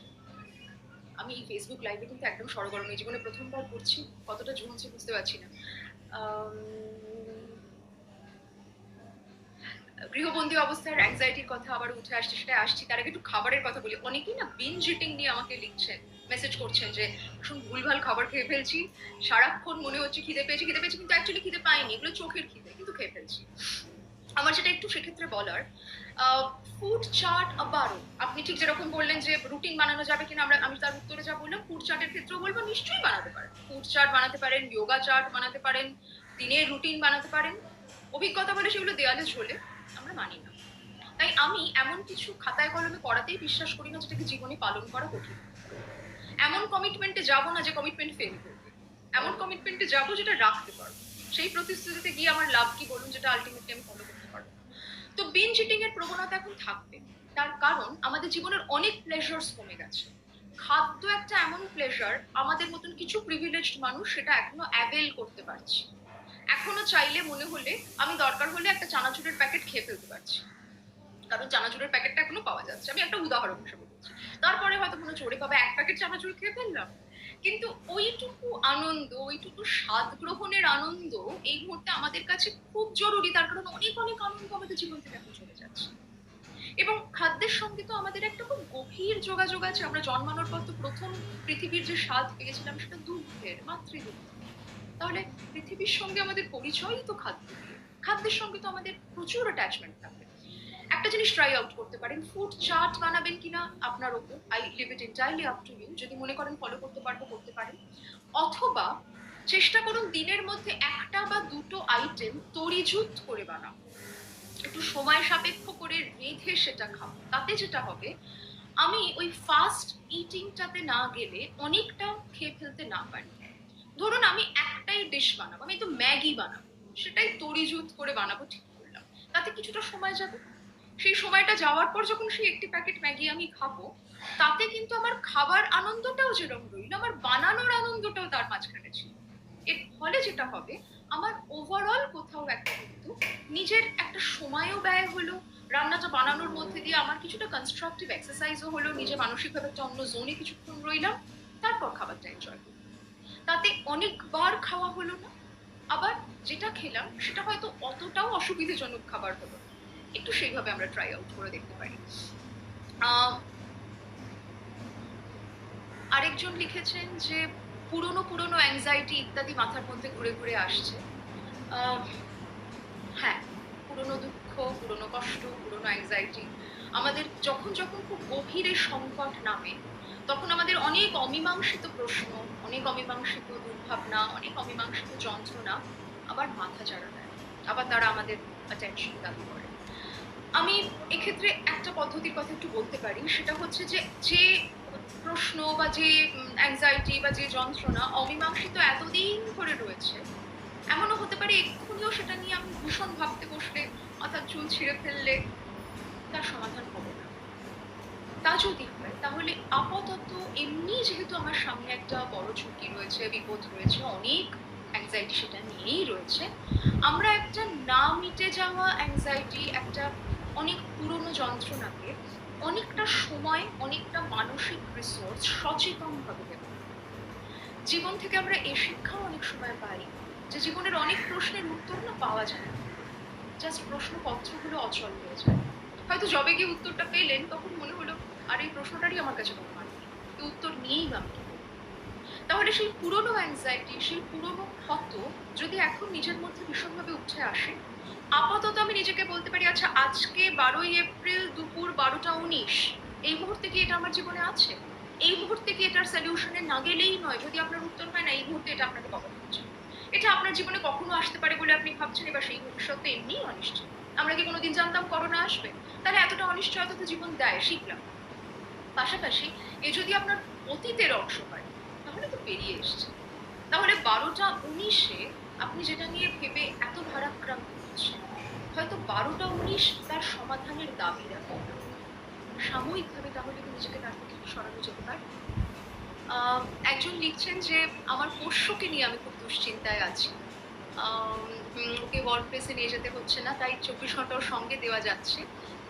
আমি এই ফেসবুক লাইভে কিন্তু একদম সরগরম, এই জীবনে প্রথমবার করছি, কতটা জমছে বুঝতে পারছি না। গৃহবন্দী অবস্থার অ্যাংজাইটির কথা আবার উঠে আসছে, সেটা আসছি, তার আগে একটু খাবারের কথা বলি। অনেকেই না বিঞ্জ ইটিং নিয়ে আমাকে লিখছেন, মেসেজ করছেন যে ভীষণ ভুলভাল খাবার খেয়ে ফেলছি, সারাক্ষণ মনে হচ্ছে খিদে পেয়েছি খিদে পেয়েছি, কিন্তু অ্যাকচুয়ালি খিদে পাইনি, এগুলো চোখের খিদে, কিন্তু খেয়ে ফেলছি। আমার যেটা একটু সেক্ষেত্রে বলার, ফুড চার্ট আবারও আপনি ঠিক যেরকম বললেন যে রুটিন বানানো যাবে কিনা, আমি তার উত্তরে যা বললাম, ফুড চার্টের ক্ষেত্রেও বলবো নিশ্চয়ই বানাতে পারেন। ফুড চার্ট বানাতে পারেন, যোগা চার্ট বানাতে পারেন, দিনের রুটিন বানাতে পারেন। অভিজ্ঞতা বলে সেগুলো দেয়ালে ঝোলে, আমরা মানি না। তাই আমি এমন কিছু খাতায় কলমে করাতেই বিশ্বাস করি না যেটাকে জীবনে পালন করা কঠিন। এমন কমিটমেন্টে যাবো না যে কমিটমেন্ট ফেল করবে, এমন কমিটমেন্টে যাবো যেটা রাখতে পারবো। সেই প্রতিশ্রুতিতে গিয়ে আমার লাভ কি বলুন, যেটা আলটিমেটলি আমি ফলো করতে পারবো। তো বিঞ্জ ইটিং এর প্রবণতা এখন থাকবে, তার কারণ আমাদের জীবনের অনেক প্লেজার্স কমে গেছে। খাদ্য একটা এমন প্লেজার, আমাদের মতন কিছু প্রিভিলেজড মানুষ সেটা এখনো অ্যাভেল করতে পারছি। এখনো চাইলে মনে হলে আমি দরকার হলে একটা চানাচুরের প্যাকেট খেয়ে ফেলতে পারছি, কারণ চানাচুরের প্যাকেটটা এখনো পাওয়া যাচ্ছে। আমি একটা উদাহরণ হিসেবে বলছি। তারপরে হয়তো কোনো চোরে পাবে এক প্যাকেট চানাচুর খেয়ে ফেললাম, কিন্তু ওইটুকু আনন্দ, ওইটুকু স্বাদ গ্রহণের আনন্দ এই মুহূর্তে আমাদের কাছে খুব জরুরি। তার কারণ অনেক অনেক আনন্দ আমাদের জীবন থেকে এখন চলে যাচ্ছে। এবং খাদ্যের সঙ্গে তো আমাদের একটা খুব গভীর যোগাযোগ আছে। আমরা জন্মানোর পর তো প্রথম পৃথিবীর যে স্বাদ পেয়েছিলাম সেটা দুগ্ধের, মাতৃদুগ্ধ। তাহলে পৃথিবীর সঙ্গে আমাদের পরিচয়ই তো খাদ্য দিয়ে। খাদ্যের সঙ্গে তো আমাদের প্রচুর অ্যাটাচমেন্ট থাকবে। একটা জিনিস ট্রাই আউট করতে পারেন, ফুড চার্ট বানাবেন কিনা আপনার ওপর, I leave it entirely up to you. যদি মনে করেন ফলো করতে পারবো করতে পারেন, অথবা চেষ্টা করুন দিনের মধ্যে একটা বা দুটো আইটেম তরিজুত করে বানাও, একটু সময় সাপেক্ষ করে রেঁধে সেটা খাও। তাতে যেটা হবে, আমি ওই ফাস্ট ইটিংটাতে না গেলে অনেকটা খেয়ে ফেলতে না পারি। ধরুন আমি একটাই ডিশ বানাবো, আমি তো ম্যাগি বানাবো, সেটাই তরিজুত করে বানাবো ঠিক করলাম, তাতে কিছুটা সময় যাবে। সেই সময়টা যাওয়ার পর যখন সেই একটি প্যাকেট ম্যাগি আমি খাবো, তাতে কিন্তু আমার খাবার আনন্দটাও যেরকম রইল, আমার বানানোর আনন্দটাও তার মাঝখানে ছিল। এর ফলে যেটা হবে, আমার ওভারঅল কোথাও একটা কিন্তু নিজের একটা সময়ও ব্যয় হলো, রান্নাটা বানানোর মধ্যে দিয়ে আমার কিছুটা কনস্ট্রাকটিভ এক্সারসাইজও হলো, নিজে মানসিকভাবে একটা অন্য জোনে কিছুক্ষণ রইলাম, তারপর খাবারটা এনজয় করলাম। তাতে অনেকবার খাওয়া হলো না, আবার যেটা খেলাম সেটা হয়তো অতটাও অসুবিধাজনক খাবার হলো। একটু সেইভাবে আমরা ট্রাই আউট করে দেখতে পারি। আরেকজন লিখেছেন যে পুরনো পুরনো অ্যাংজাইটি ইত্যাদি মাথার মধ্যে ঘুরে ঘুরে আসছে। হ্যাঁ, পুরনো দুঃখ, পুরনো কষ্ট, পুরনো অ্যাংজাইটি আমাদের যখন যখন খুব গভীরে সংকট নামে, তখন আমাদের অনেক অমীমাংসিত প্রশ্ন, অনেক অমীমাংসিত দুর্ভাবনা, অনেক অমীমাংসিত যন্ত্রণা আবার মাথা চাড়া দেয়, আবার তারা আমাদের অ্যাটেনশন দাবি করে। আমি এক্ষেত্রে একটা পদ্ধতির কথা একটু বলতে পারি, সেটা হচ্ছে যে যে প্রশ্ন বা যে অ্যাংজাইটি বা যে যন্ত্রণা অমীমাংসিত এতদিন ধরে রয়েছে, এমনও হতে পারে এক্ষুনিও সেটা নিয়ে আমি ভীষণ ভাবতে বসলে, মাথার চুল ছিঁড়ে ফেললে তার সমাধান হবে না। তা যদি হয় তাহলে আপাতত এমনি যেহেতু আমার সামনে একটা বড় ঝুঁকি রয়েছে, বিপদ রয়েছে, অনেক অ্যাংজাইটি সেটা নিয়েই রয়েছে, আমরা একটা না মিটে যাওয়া অ্যাংজাইটি, একটা অনেক পুরনো যন্ত্রণাকে অনেকটা সময়, অনেকটা মানসিক রিসোর্স সচেতনভাবে দেব। জীবন থেকে আমরা এই শিক্ষাও অনেক সময় পাই যে জীবনের অনেক প্রশ্নের উত্তর না পাওয়া যায় না, জাস্ট প্রশ্নপত্রগুলো অচল হয়ে যায়। হয়তো যবে গিয়ে উত্তরটা পেলেন তখন মনে হলো আর এই প্রশ্নটারই আমার কাছে কোনো মানে নেই, এই উত্তর নিয়েই আমি কি করব। তাহলে সেই পুরনো অ্যাংজাইটি, সেই পুরনো ক্ষত যদি এখন নিজের মধ্যে ভীষণভাবে উঠে আসে, আপাতত আমি নিজেকে বলতে পারি, আচ্ছা আজকে 12ই এপ্রিল দুপুর 12টা 19, এই মুহূর্তে কি এটা আমার জীবনে আছে? এই মুহূর্তে কি এটার সলিউশনে না গেলেই নয়? যদি আপনার উত্তর হয় না এই মুহূর্তে, এটা আপনাকে কখন হচ্ছে, এটা আপনার জীবনে কখনো আসতে পারে বলে আপনি ভাবছেন, এবার সেই ভবিষ্যৎ তো এমনিই অনিশ্চিত। আমরা কি কোনোদিন জানতাম করোনা আসবে? তাহলে এতটা অনিশ্চয়তা তো জীবন দেয়, শিখলাম। পাশাপাশি এ যদি আপনার অতীতের অংশ হয় তাহলে তো পেরিয়ে এসছে। তাহলে 12টা 19-এ আপনি যেটা নিয়ে ভেবে এত ভারাক্রান্ত হচ্ছেন, হয়তো 12টা 19 তার সমাধানের দাবি রাখে না। সাময়িকভাবে তাহলে কি নিজেকে তার থেকে সরানো যেতে পারে? একজন লিখছেন যে আমার পোষ্যকে নিয়ে আমি খুব দুশ্চিন্তায় আছি, ওকে ওয়ার্ক প্লেসে নিয়ে যেতে হচ্ছে না, তাই 24 ঘন্টা ওর সঙ্গে দেওয়া যাচ্ছে,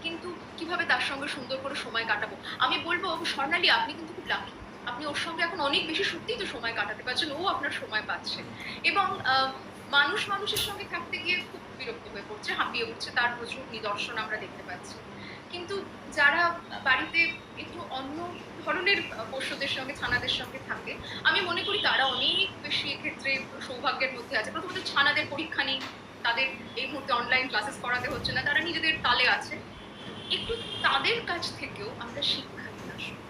কিন্তু কিভাবে তার সঙ্গে সুন্দর করে সময় কাটাবো? আমি বলবো স্বর্ণালী, আপনি কিন্তু খুব লাকি, আপনি ওর সঙ্গে এখন অনেক বেশি সত্যিই তো সময় কাটাতে পারছেন, ও আপনার সময় পাচ্ছে। এবং মানুষ মানুষের সঙ্গে থাকতে গিয়ে খুব বিরক্ত হয়ে পড়ছে, হাঁপিয়ে উঠছে, তার প্রচুর নিদর্শন আমরা দেখতে পাচ্ছি। কিন্তু যারা বাড়িতে একটু অন্য ধরনের পোষ্যদের সঙ্গে, ছানাদের সঙ্গে থাকে, আমি মনে করি তারা অনেক বেশি এক্ষেত্রে সৌভাগ্যের মধ্যে আছে। প্রথমত ছানাদের পরীক্ষা নেই, তাদের এই মুহূর্তে অনলাইন ক্লাসেস করাতে হচ্ছে না, তারা নিজেদের তালে আছে। একটু তাদের কাছ থেকেও আমরা শিক্ষা নিয়ে আসবো।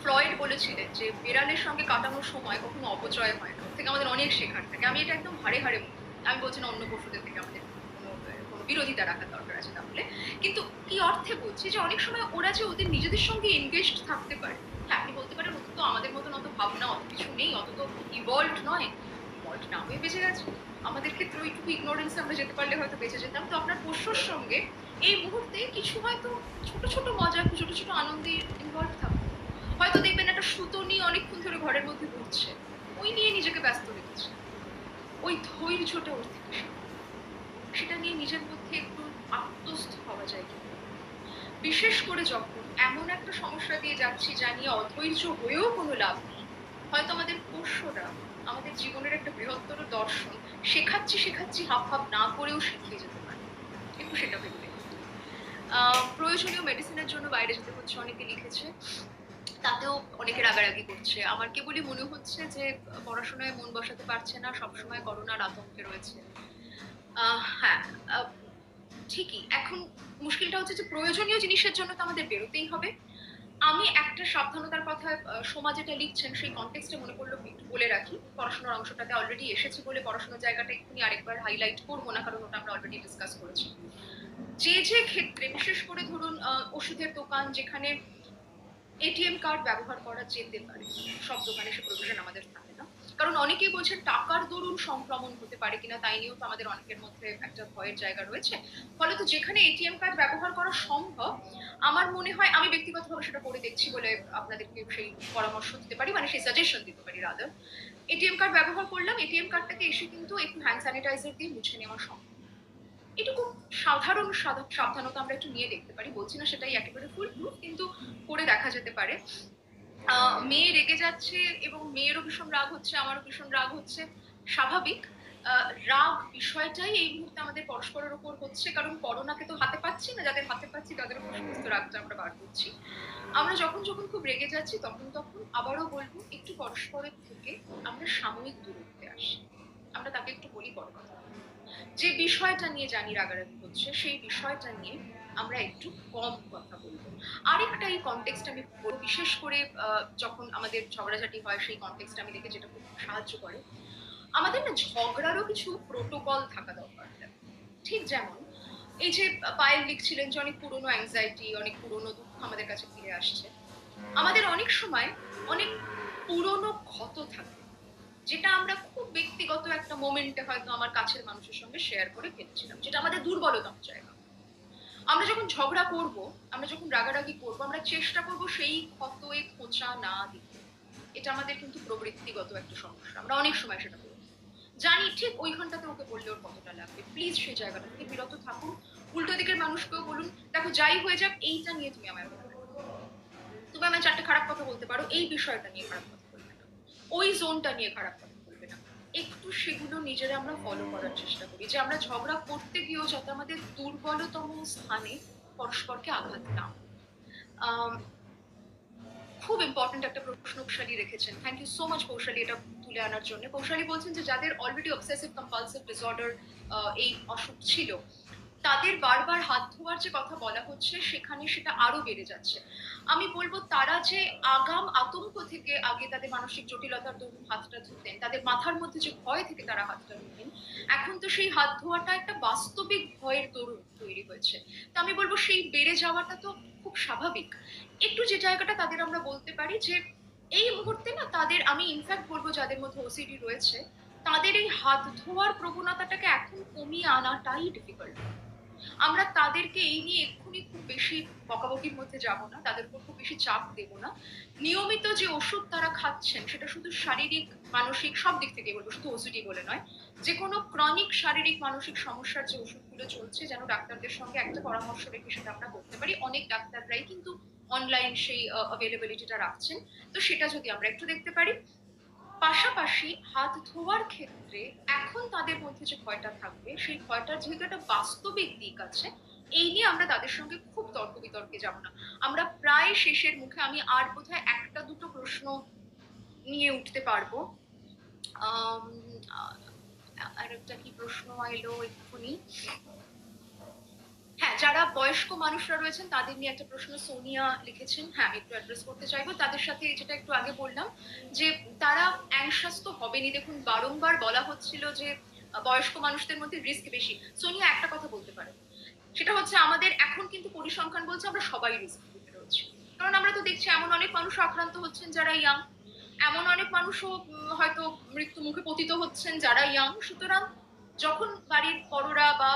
ফ্লয়েড বলেছিলেন যে বিড়ালের সঙ্গে কাটানোর সময় কখনো অপচয় হয় না, ওর থেকে আমাদের অনেক শেখার থাকে। আমি এটা একদম হাড়ে হাড়ে বলি, আমি বলছি না অন্য পশুদের থেকে আমাদের কোনো বিরোধিতা রাখার দরকার আছে তাহলে, কিন্তু কি অর্থে বলছি যে অনেক সময় ওরা যে ওদের নিজেদের সঙ্গে এনগেজড থাকতে পারে। হ্যাঁ, আপনি বলতে পারেন ওদের তো আমাদের মতন অত ভাবনা, অত কিছু নেই, অত তো ইভলভড নয়, ফল্ট না হয়ে বেঁচে গেছে। আমাদের ক্ষেত্রে ওইটুকু ইগনোরেন্স আমরা যেতে পারলে হয়তো বেঁচে যেতাম। তো আপনার পোষ্যর সঙ্গে এই মুহূর্তে কিছু হয়তো ছোট, ছোট মজা, ছোট, ছোট আনন্দে ইনভলভ থাকুন। হয়তো দেখবেন একটা সুতো নিয়ে অনেকক্ষণ ধরে ঘরের মধ্যে ঘুরছে। ওই নিয়ে নিজেকে ব্যস্ত রেখেছে। ওই ধৈর্যটা ওর থেকে শেখা। সেটা নিয়ে নিজের মধ্যে একটু আত্মস্থ হওয়া যায় কি? বিশেষ করে যখন এমন একটা সমস্যা দিয়ে যাচ্ছি যা নিয়ে অধৈর্য হয়েও কোনো লাভ নেই। হয়তো আমাদের পোষ্যরা আমাদের জীবনের একটা বৃহত্তর দর্শন শেখাচ্ছি হাফ হাফ না করেও শিখিয়ে যেতে পারে। একটু সেটা ভেবে দেখুন। প্রয়োজনীয় মেডিসিনের জন্য বাইরে যেতে হচ্ছে, অনেকে লিখেছে। তাতেও অনেকে রাগারাগি করছে। আমার কেবলই মনে হচ্ছে যে পড়াশোনায় মন বসাতে পারছে না, সবসময় করোনার আতঙ্কে রয়েছে। হ্যাঁ, ঠিকই। এখন মুশকিলটা হচ্ছে যে প্রয়োজনীয় জিনিসের জন্য তো আমাদের বেরোতেই হবে। আমি একটা সাবধানতার কথা সোমা যেটা লিখছেন সেই কনটেক্সটে মনে পড়লো একটু বলে রাখি। পড়াশোনার অংশটাতে অলরেডি এসেছি বলে পড়াশোনার জায়গাটা এক্ষুনি আরেকবার হাইলাইট করবো না, কারণ ওটা আমরা অলরেডি ডিসকাস করেছি। যে ক্ষেত্রে বিশেষ করে ধরুন ওষুধের দোকান যেখানে এটিএম কার্ড ব্যবহার করা যেতে পারে, সব দোকানে সে প্রভিশন আমাদের থাকে না। কারণ অনেকেই বলছেন টাকার দরুন সংক্রমণ হতে পারে কিনা, তাই নিয়েও তো আমাদের অনেকের মধ্যে একটা ভয়ের জায়গা রয়েছে। ফলে তো যেখানে এটিএম কার্ড ব্যবহার করা সম্ভব, আমার মনে হয় আমি ব্যক্তিগতভাবে সেটা করে দেখছি বলে আপনাদেরকে সেই পরামর্শ দিতে পারি, মানে সেই সাজেশন দিতে পারি রাদার। এটিএম কার্ড ব্যবহার করলাম, এটিএম কার্ডটাকে এসে কিন্তু একটু হ্যান্ড স্যানিটাইজার দিয়ে মুছে নেওয়া সম্ভব। এটুকু সাধারণ সাবধানতা আমরা একটু নিয়ে দেখতে পারি। বলছি না সেটাই একেবারে ফুল প্রুফ, কিন্তু করে দেখা যেতে পারে। মেয়ে রেগে যাচ্ছে এবং মেয়েরও ভীষণ রাগ হচ্ছে, আমারও ভীষণ রাগ হচ্ছে, স্বাভাবিক। রাগ বিষয়টাই এই মুহূর্তে আমাদের পরস্পরের উপর হচ্ছে, কারণ করোনাকে তো হাতে পাচ্ছি না, যাদের হাতে পাচ্ছি তাদের উপর সমস্ত রাগটা আমরা বার করছি। আমরা যখন খুব রেগে যাচ্ছি তখন আবারও বলবো একটু পরস্পরের থেকে আমরা সাময়িক দূরত্বে আসি। আমরা তাকে একটু বলি বড় কথা, যে বিষয়টা নিয়ে জানি রাগারাগি হচ্ছে সেই বিষয়টা নিয়ে আমরা একটু কম কথা বলবো। আরেকটা এই কনটেক্সট আমি বলবো, বিশেষ করে যখন আমাদের ঝগড়াঝাটি হয় সেই কনটেক্সট আমি দেখে যেটা খুব সাহায্য করে, আমাদের না ঝগড়ারও কিছু প্রোটোকল থাকা দরকার। ঠিক যেমন এই যে পায়েল লিখছিলেন যে অনেক পুরনো অ্যাংজাইটি, অনেক পুরনো দুঃখ আমাদের কাছে ফিরে আসছে। আমাদের অনেক সময় অনেক পুরনো ক্ষত থাকে যেটা আমরা খুব ব্যক্তিগত একটা মোমেন্টে হয়তো আমার কাছের মানুষের সঙ্গে শেয়ার করে ফেলছিলাম, যেটা আমাদের দুর্বলতম জায়গা। আমরা যখন ঝগড়া করব, আমরা যখন রাগারাগি করব, আমরা চেষ্টা করব সেই ক্ষতয়ে খোঁচা না দিতে। এটা আমাদের কিন্তু প্রবৃত্তিগত একটা সমস্যা, আমরা অনেক সময় সেটা করি। জানি ঠিক ওইখানটাতে ওকে বললে ওর কতটা লাগবে, প্লিজ সেই জায়গাটা থেকে বিরত থাকুন। উল্টো দিকের মানুষকেও বলুন, দেখো যাই হয়ে যাক এইটা নিয়ে তুমি আমায় চারটে খারাপ কথা বলতে পারো, এই বিষয়টা নিয়ে খারাপ কথা বলবে না, ওই জোনটা নিয়ে খারাপ কথা বলবে না। একটু সেগুলো নিজেরা আমরা ফলো করার চেষ্টা করি, যে আমরা ঝগড়া করতে গিয়েও যাতে আমাদের দুর্বলতম স্থানে পরস্পরকে আঘাত না। খুব ইম্পর্টেন্ট একটা প্রশ্ন কৌশালী রেখেছেন, thank you so much Kaushali এটা তুলে আনার জন্য। কৌশালী বলছেন যে যাদের অলরেডি অবসেসিভ কম্পালসিভ ডিসঅর্ডার এই অসুখ ছিল, তাদের বারবার হাত ধোয়ার যে কথা বলা হচ্ছে সেখানে সেটা আরো বেড়ে যাচ্ছে। আমি বলবো তারা যে আগাম আতঙ্ক থেকে আগে তাদের মানসিক জটিলতার দরুন হাতটা ধুতেন, তাদের মাথার মধ্যে যে ভয় থেকে তারা হাতটা ধুতেন, এখন তো সেই হাত ধোয়াটা একটা বাস্তবিক ভয়ের দরুন তৈরি হয়েছে। তো আমি বলবো সেই বেড়ে যাওয়াটা তো খুব স্বাভাবিক। একটু যে জায়গাটা তাদের আমরা বলতে পারি যে এই মুহূর্তে না তাদের, আমি ইনফ্যাক্ট বলবো যাদের মধ্যে ওসিডি রয়েছে তাদের এই হাত ধোয়ার প্রবণতাটাকে এখন কমিয়ে আনাটাই ডিফিকাল্ট। আমরা তাদেরকে এই নিয়ে এক্ষুনি খুব বেশি বকাবকির মধ্যে যাব না, তাদের উপর খুব বেশি চাপ দেব না। নিয়মিত যে ওষুধ তারা খাচ্ছেন সেটা শুধু শারীরিক মানসিক সব দিক থেকে বলবো, শুধু ওসিডি বলে নয়, যে কোনো ক্রনিক শারীরিক মানসিক সমস্যার যে ওষুধগুলো চলছে যেন ডাক্তারদের সঙ্গে একটা পরামর্শ রেখে সেটা আমরা করতে পারি। অনেক ডাক্তাররাই কিন্তু অনলাইন সেই অ্যাভেলেবিলিটিটা রাখছেন, তো সেটা যদি আমরা একটু দেখতে পারি। পাশাপাশি হাত ধোয়ার ক্ষেত্রে এখন তাদের মধ্যে যে ভয়টা থাকবে সেই ভয়টার যেহেতু একটা বাস্তবিক দিক আছে, এই নিয়ে আমরা তাদের সঙ্গে খুব তর্ক বিতর্কে যাব না। আমরা প্রায় শেষের মুখে, আমি আর বোধহয় একটা দুটো প্রশ্ন নিয়ে উঠতে পারবো। আর একটা কি প্রশ্ন এলো এক্ষুনি, হ্যাঁ, যারা বয়স্ক মানুষরা রয়েছেন তাদের নিয়ে একটা প্রশ্ন সোনিয়া লিখেছেন, হ্যাঁ আমি একটু অ্যাড্রেস করতে চাইবো। তাদের সাথে যেটা একটু আগে বললাম যে তারা অ্যাংশাস তো হবেনি। দেখুন বারংবার বলা হচ্ছিল যে বয়স্ক মানুষদের মধ্যে রিস্ক বেশি। সোনিয়া একটা কথা বলতে পারে, সেটা হচ্ছে আমাদের এখন কিন্তু পরিসংখ্যান বলছে আমরা সবাই রিস্ক গ্রুপে রয়েছি, কারণ আমরা তো দেখছি এমন অনেক মানুষ আক্রান্ত হচ্ছেন যারা ইয়াং। এমন অনেক মানুষও হয়তো মৃত্যু মুখে পতিত হচ্ছেন যারা ইয়াং। সুতরাং যখন বাড়ির বড়রা বা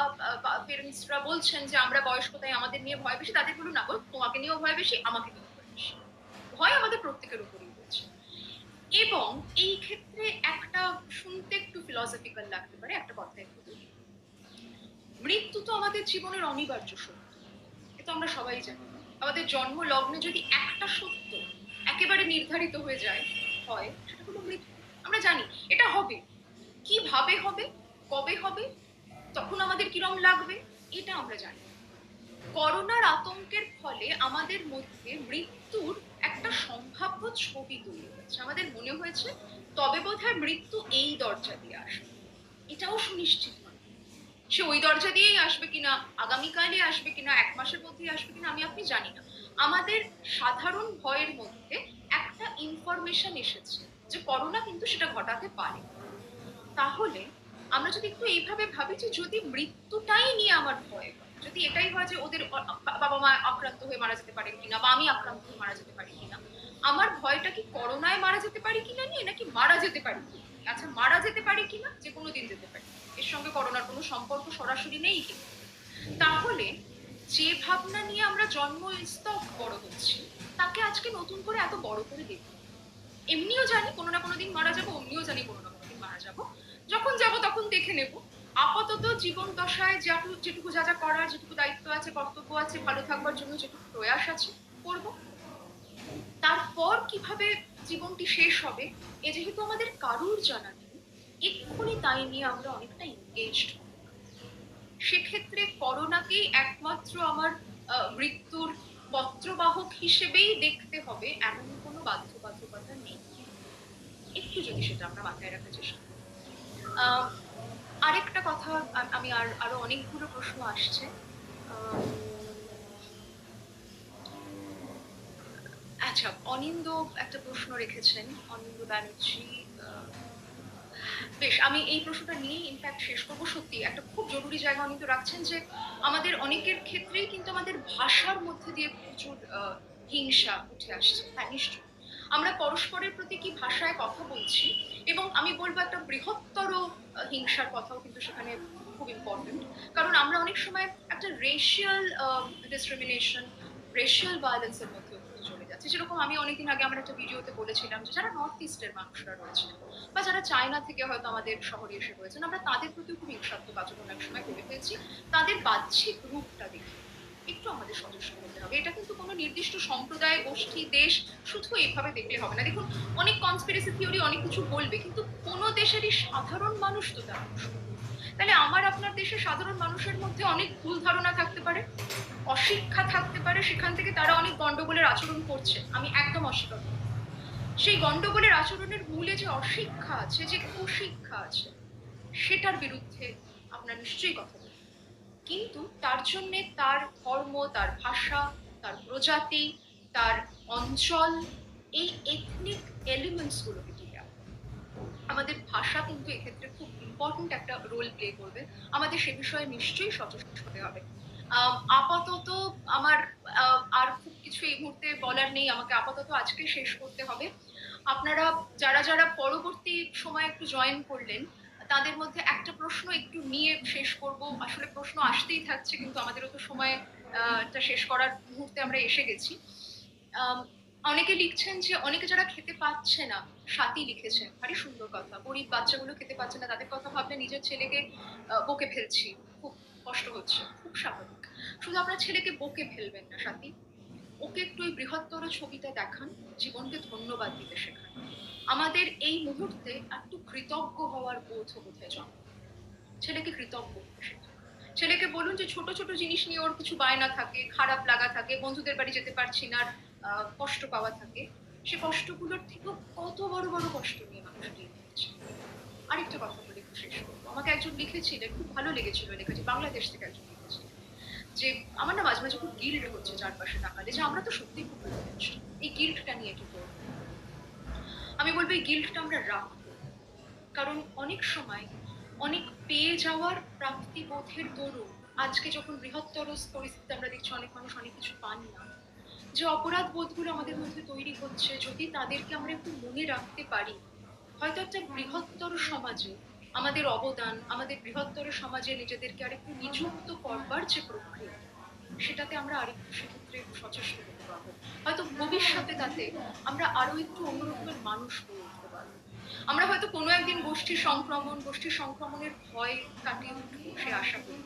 পেরেন্টসরা বলছেন যে আমরা বয়স্ক তাই আমাদের নিয়ে ভয় বেশি, তাদের বলুন না গো, তোমাকে নিয়েও ভয় বেশি, আমাকে নিয়েও ভয় বেশি। ভয় আমাদের প্রত্যেকের উপরেই রয়েছে। এবং এই ক্ষেত্রে একটা শুনতে একটু ফিলসফিক্যাল লাগতে পারে, একটা কথা একটু বলি। মৃত্যু তো আমাদের জীবনের অনিবার্য সত্য, এটা আমরা সবাই জানি। আমাদের জন্ম লগ্নে যদি একটা সত্য একেবারে নির্ধারিত হয়ে যায় হয়, সেটা হলো মৃত্যু। আমরা জানি এটা হবে, কিভাবে হবে, কবে হবে, তখন আমাদের কিরম লাগবে, এটা আমরা জানি। করোনার আতঙ্কের ফলে আমাদের মধ্যে মৃত্যুর একটা সম্ভাব্য ছবি তৈরি হয়েছে। আমাদের মনে হয়েছে তবে বোধহয় মৃত্যু এই দরজা দিয়ে আসবে। এটাও সুনিশ্চিত নয় সে ওই দরজা দিয়েই আসবে কিনা, আগামীকালই আসবে কিনা, 1 মাসের মধ্যেই আসবে কিনা, আমি আপনি জানি না। আমাদের সাধারণ ভয়ের মধ্যে একটা ইনফরমেশন এসেছে যে করোনা কিন্তু সেটা ঘটাতে পারে। তাহলে আমরা যদি একটু এইভাবে ভাবি যে যদি মৃত্যুটাই নিয়ে আমার ভয় হয়, যদি এটাই হয় যে ওদের বাবা মা আক্রান্ত হয়ে মারা যেতে পারেন কিনা, বা আমি আক্রান্ত হয়ে মারা যেতে পারি কিনা, আমার ভয়টা কি করোনায় মারা যেতে পারি কিনা নিয়ে, নাকি মারা যেতে পারি কিনা? আচ্ছা, মারা যেতে পারি কিনা যে কোনো দিন যেতে পারি, এর সঙ্গে করোনার কোনো সম্পর্ক সরাসরি নেই কিন্তু। তাহলে যে ভাবনা নিয়ে আমরা জন্মস্তক বড় হচ্ছি, তাকে আজকে নতুন করে এত বড় করে দেখি। এমনিও জানি কোনো না কোনো দিন মারা যাবো, অমনিও জানি কোনো না কোনো দিন মারা যাবো, যখন যাব তখন দেখে নেব। আপাতত জীবন দশায় যেটুকু যা যা করার, যেটুকু দায়িত্ব আছে, কর্তব্য আছে, ভালো থাকবার জন্য যেটুকু প্রয়াস আছে, করব। তারপর কিভাবে জীবনটি শেষ হবে এ যেহেতু আমাদের কারুর জানা নেই, এক্ষুনি তাই নিয়ে আমরা অনেকটা এনগেজড। সেক্ষেত্রে করোনাকেই একমাত্র আমার মৃত্যুর পত্রবাহক হিসেবেই দেখতে হবে এমন কোনো বাধ্যবাধকতা নেই। একটু যদি সেটা আমরা মাথায় রাখার চেষ্টা করি। আরেকটা কথা, আমি আরো অনেকগুলো প্রশ্ন আসছে। আচ্ছা, অনিন্দ একটা প্রশ্ন রেখেছেন, অনিন্দ ব্যানার্জি। বেশ, আমি এই প্রশ্নটা নিয়েই ইনফ্যাক্ট শেষ করবো। সত্যি একটা খুব জরুরি জায়গা অনিন্দ রাখছেন, যে আমাদের অনেকের ক্ষেত্রেই কিন্তু আমাদের ভাষার মধ্যে দিয়ে প্রচুর হিংসা উঠে আসছে। হ্যাঁ, নিশ্চয়ই আমরা পরস্পরের প্রতি কি ভাষায় কথা বলছি, এবং আমি বলবো একটা বৃহত্তর হিংসার কথাও কিন্তু সেখানে খুব ইম্পর্টেন্ট। কারণ আমরা অনেক সময় একটা রেশিয়াল ডিসক্রিমিনেশন, রেশিয়াল ভায়োলেন্সের মধ্যে চলে যাচ্ছে। যেরকম আমি অনেকদিন আগে আমার একটা ভিডিওতে বলেছিলাম যে যারা নর্থ ইস্টের মানুষরা রয়েছে, বা যারা চায়না থেকে হয়তো আমাদের শহরে এসে রয়েছেন, আমরা তাদের প্রতি খুব হিংসাত্মক আচরণ এক সময় করে ফেলছি তাদের বাহ্যিক রূপটা দেখে। একটু আমাদের সচেষ্ট হতে হবে। এটা কিন্তু কোনো নির্দিষ্ট সম্প্রদায়, গোষ্ঠী, দেশ শুধু এইভাবে দেখলে হবে না। দেখুন, অনেক কনস্পিরেসি থিওরি অনেক কিছু বলবে, কিন্তু কোনো দেশেরই সাধারণ মানুষ তো তারা তাহলে আমার আপনার দেশের সাধারণ মানুষের মধ্যে অনেক ভুল ধারণা থাকতে পারে, অশিক্ষা থাকতে পারে, সেখান থেকে তারা অনেক গন্ডগোলের আচরণ করছে, আমি একদম অস্বীকার করি। সেই গন্ডগোলের আচরণের মূলে যে অশিক্ষা আছে, যে কুশিক্ষা আছে, সেটার বিরুদ্ধে আপনার নিশ্চয়ই কথা বলবেন। কিন্তু তার জন্য তার ধর্ম, তার ভাষা, তার প্রজাতি, তার অঞ্চল, এই এথনিক এলিমেন্টস গুলোকে টিকে আমাদের ভাষা কিন্তু এক্ষেত্রে খুব ইম্পর্টেন্ট একটা রোল প্লে করবে। আমাদের সে বিষয়ে নিশ্চয়ই সচেতন হতে হবে। আপাতত আমার আর খুব কিছু এই মুহূর্তে বলার নেই, আমাকে আপাতত আজকে শেষ করতে হবে। আপনারা যারা যারা পরবর্তী সময় একটু জয়েন করলেন, তাদের মধ্যে একটা প্রশ্ন একটু নিয়ে শেষ করব। আসলে প্রশ্ন আসতেই থাকছে, কিন্তু আমাদেরও তো সময় শেষ করার মুহূর্তে আমরা এসে গেছি। অনেকে লিখছেন যে অনেকে যারা খেতে পাচ্ছে না, স্বাতী লিখেছেন, ভারী সুন্দর কথা, গরিব বাচ্চাগুলো খেতে পাচ্ছে না, তাদের কথা ভাবলে নিজের ছেলেকে বকে ফেলছি, খুব কষ্ট হচ্ছে, খুব স্বাভাবিক। শুধু আপনার ছেলেকে বকে ফেলবেন না স্বাতী, ওকে একটু ওই বৃহত্তর ছবিটা দেখান, জীবনকে ধন্যবাদ দিতে শেখান। আমাদের এই মুহূর্তে একটু কৃতজ্ঞ হওয়ার বোধ বোধহয় জন্ম, ছেলেকে কৃতজ্ঞ শেখান। ছেলেকে বলুন যে ছোট ছোট জিনিস নিয়ে ওর কিছু বায়না থাকে, খারাপ লাগা থাকে, বন্ধুদের বাড়ি যেতে পারছি না, কষ্ট পাওয়া থাকে, সে কষ্টগুলোর থেকেও কত বড় বড় কষ্ট নিয়ে মানুষ ডিল করছে। আরেকটা কথা বলে একটু শেষ করবো। আমাকে একজন লিখেছিলেন, খুব ভালো লেগেছিল লেখাটি, বাংলাদেশ থেকে একজন লিখেছিলেন, যে আমার না মাঝে মাঝে খুব গিল্ট হচ্ছে চারপাশে তাকালে, যে আমরা তো সত্যিই খুব প্রিভিলেজড, এই গিল্টটা নিয়ে কি করবো। আমি বলবো এই গিল্টটা আমরা রাখবো, কারণ অনেক সময় অনেক পেয়ে যাওয়ার প্রাপ্তিবোধের দরুন আজকে যখন বৃহত্তর পরিস্থিতি আমরা দেখছি অনেক মানুষ অনেক কিছু পান না, যে অপরাধ বোধগুলো আমাদের মধ্যে তৈরি হচ্ছে, যদি তাদেরকে আমরা একটু মনে রাখতে পারি, হয়তো একটা বৃহত্তর সমাজে আমাদের অবদান, আমাদের বৃহত্তর সমাজে নিজেদেরকে আরেকটু নিযুক্ত করবার যে প্রক্রিয়া, সেটাতে আমরা আরেকটু সেক্ষেত্রে সচেষ্ট হতে পারবো। হয়তো ভবিষ্যতে তাতে আমরা আরো একটু অন্য রকমের মানুষ হয়ে উঠতে পারবো। আমরা হয়তো কোনো একদিন গোষ্ঠী সংক্রমণের ভয় কাটিয়ে উঠবো, সে আশা করি।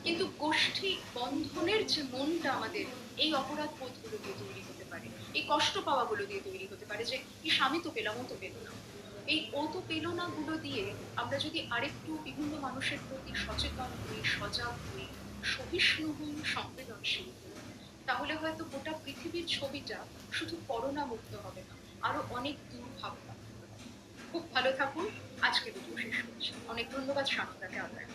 কিন্তু গোষ্ঠী বন্ধনের যে মনটা আমাদের এই অপরাধ বোধগুলো দিয়ে তৈরি হতে পারে, এই কষ্ট পাওয়াগুলো দিয়ে তৈরি হতে পারে, যে এই স্বামী তো পেলাম, ও তো পেল না, এই ও তো পেল না গুলো দিয়ে আমরা যদি আরেকটু বিভিন্ন মানুষের প্রতি সচেতন হই, সজাগ হই, সহিষ্ণু হই, সংবেদনশীল হই, তাহলে হয়তো গোটা পৃথিবীর ছবিটা শুধু করোনা মুক্ত হবে না, আরো অনেক দূর ভাবনা। খুব ভালো থাকুন। আজকে ভিডিও শেষ করছি। অনেক ধন্যবাদ শান্তাকে আপনাকে।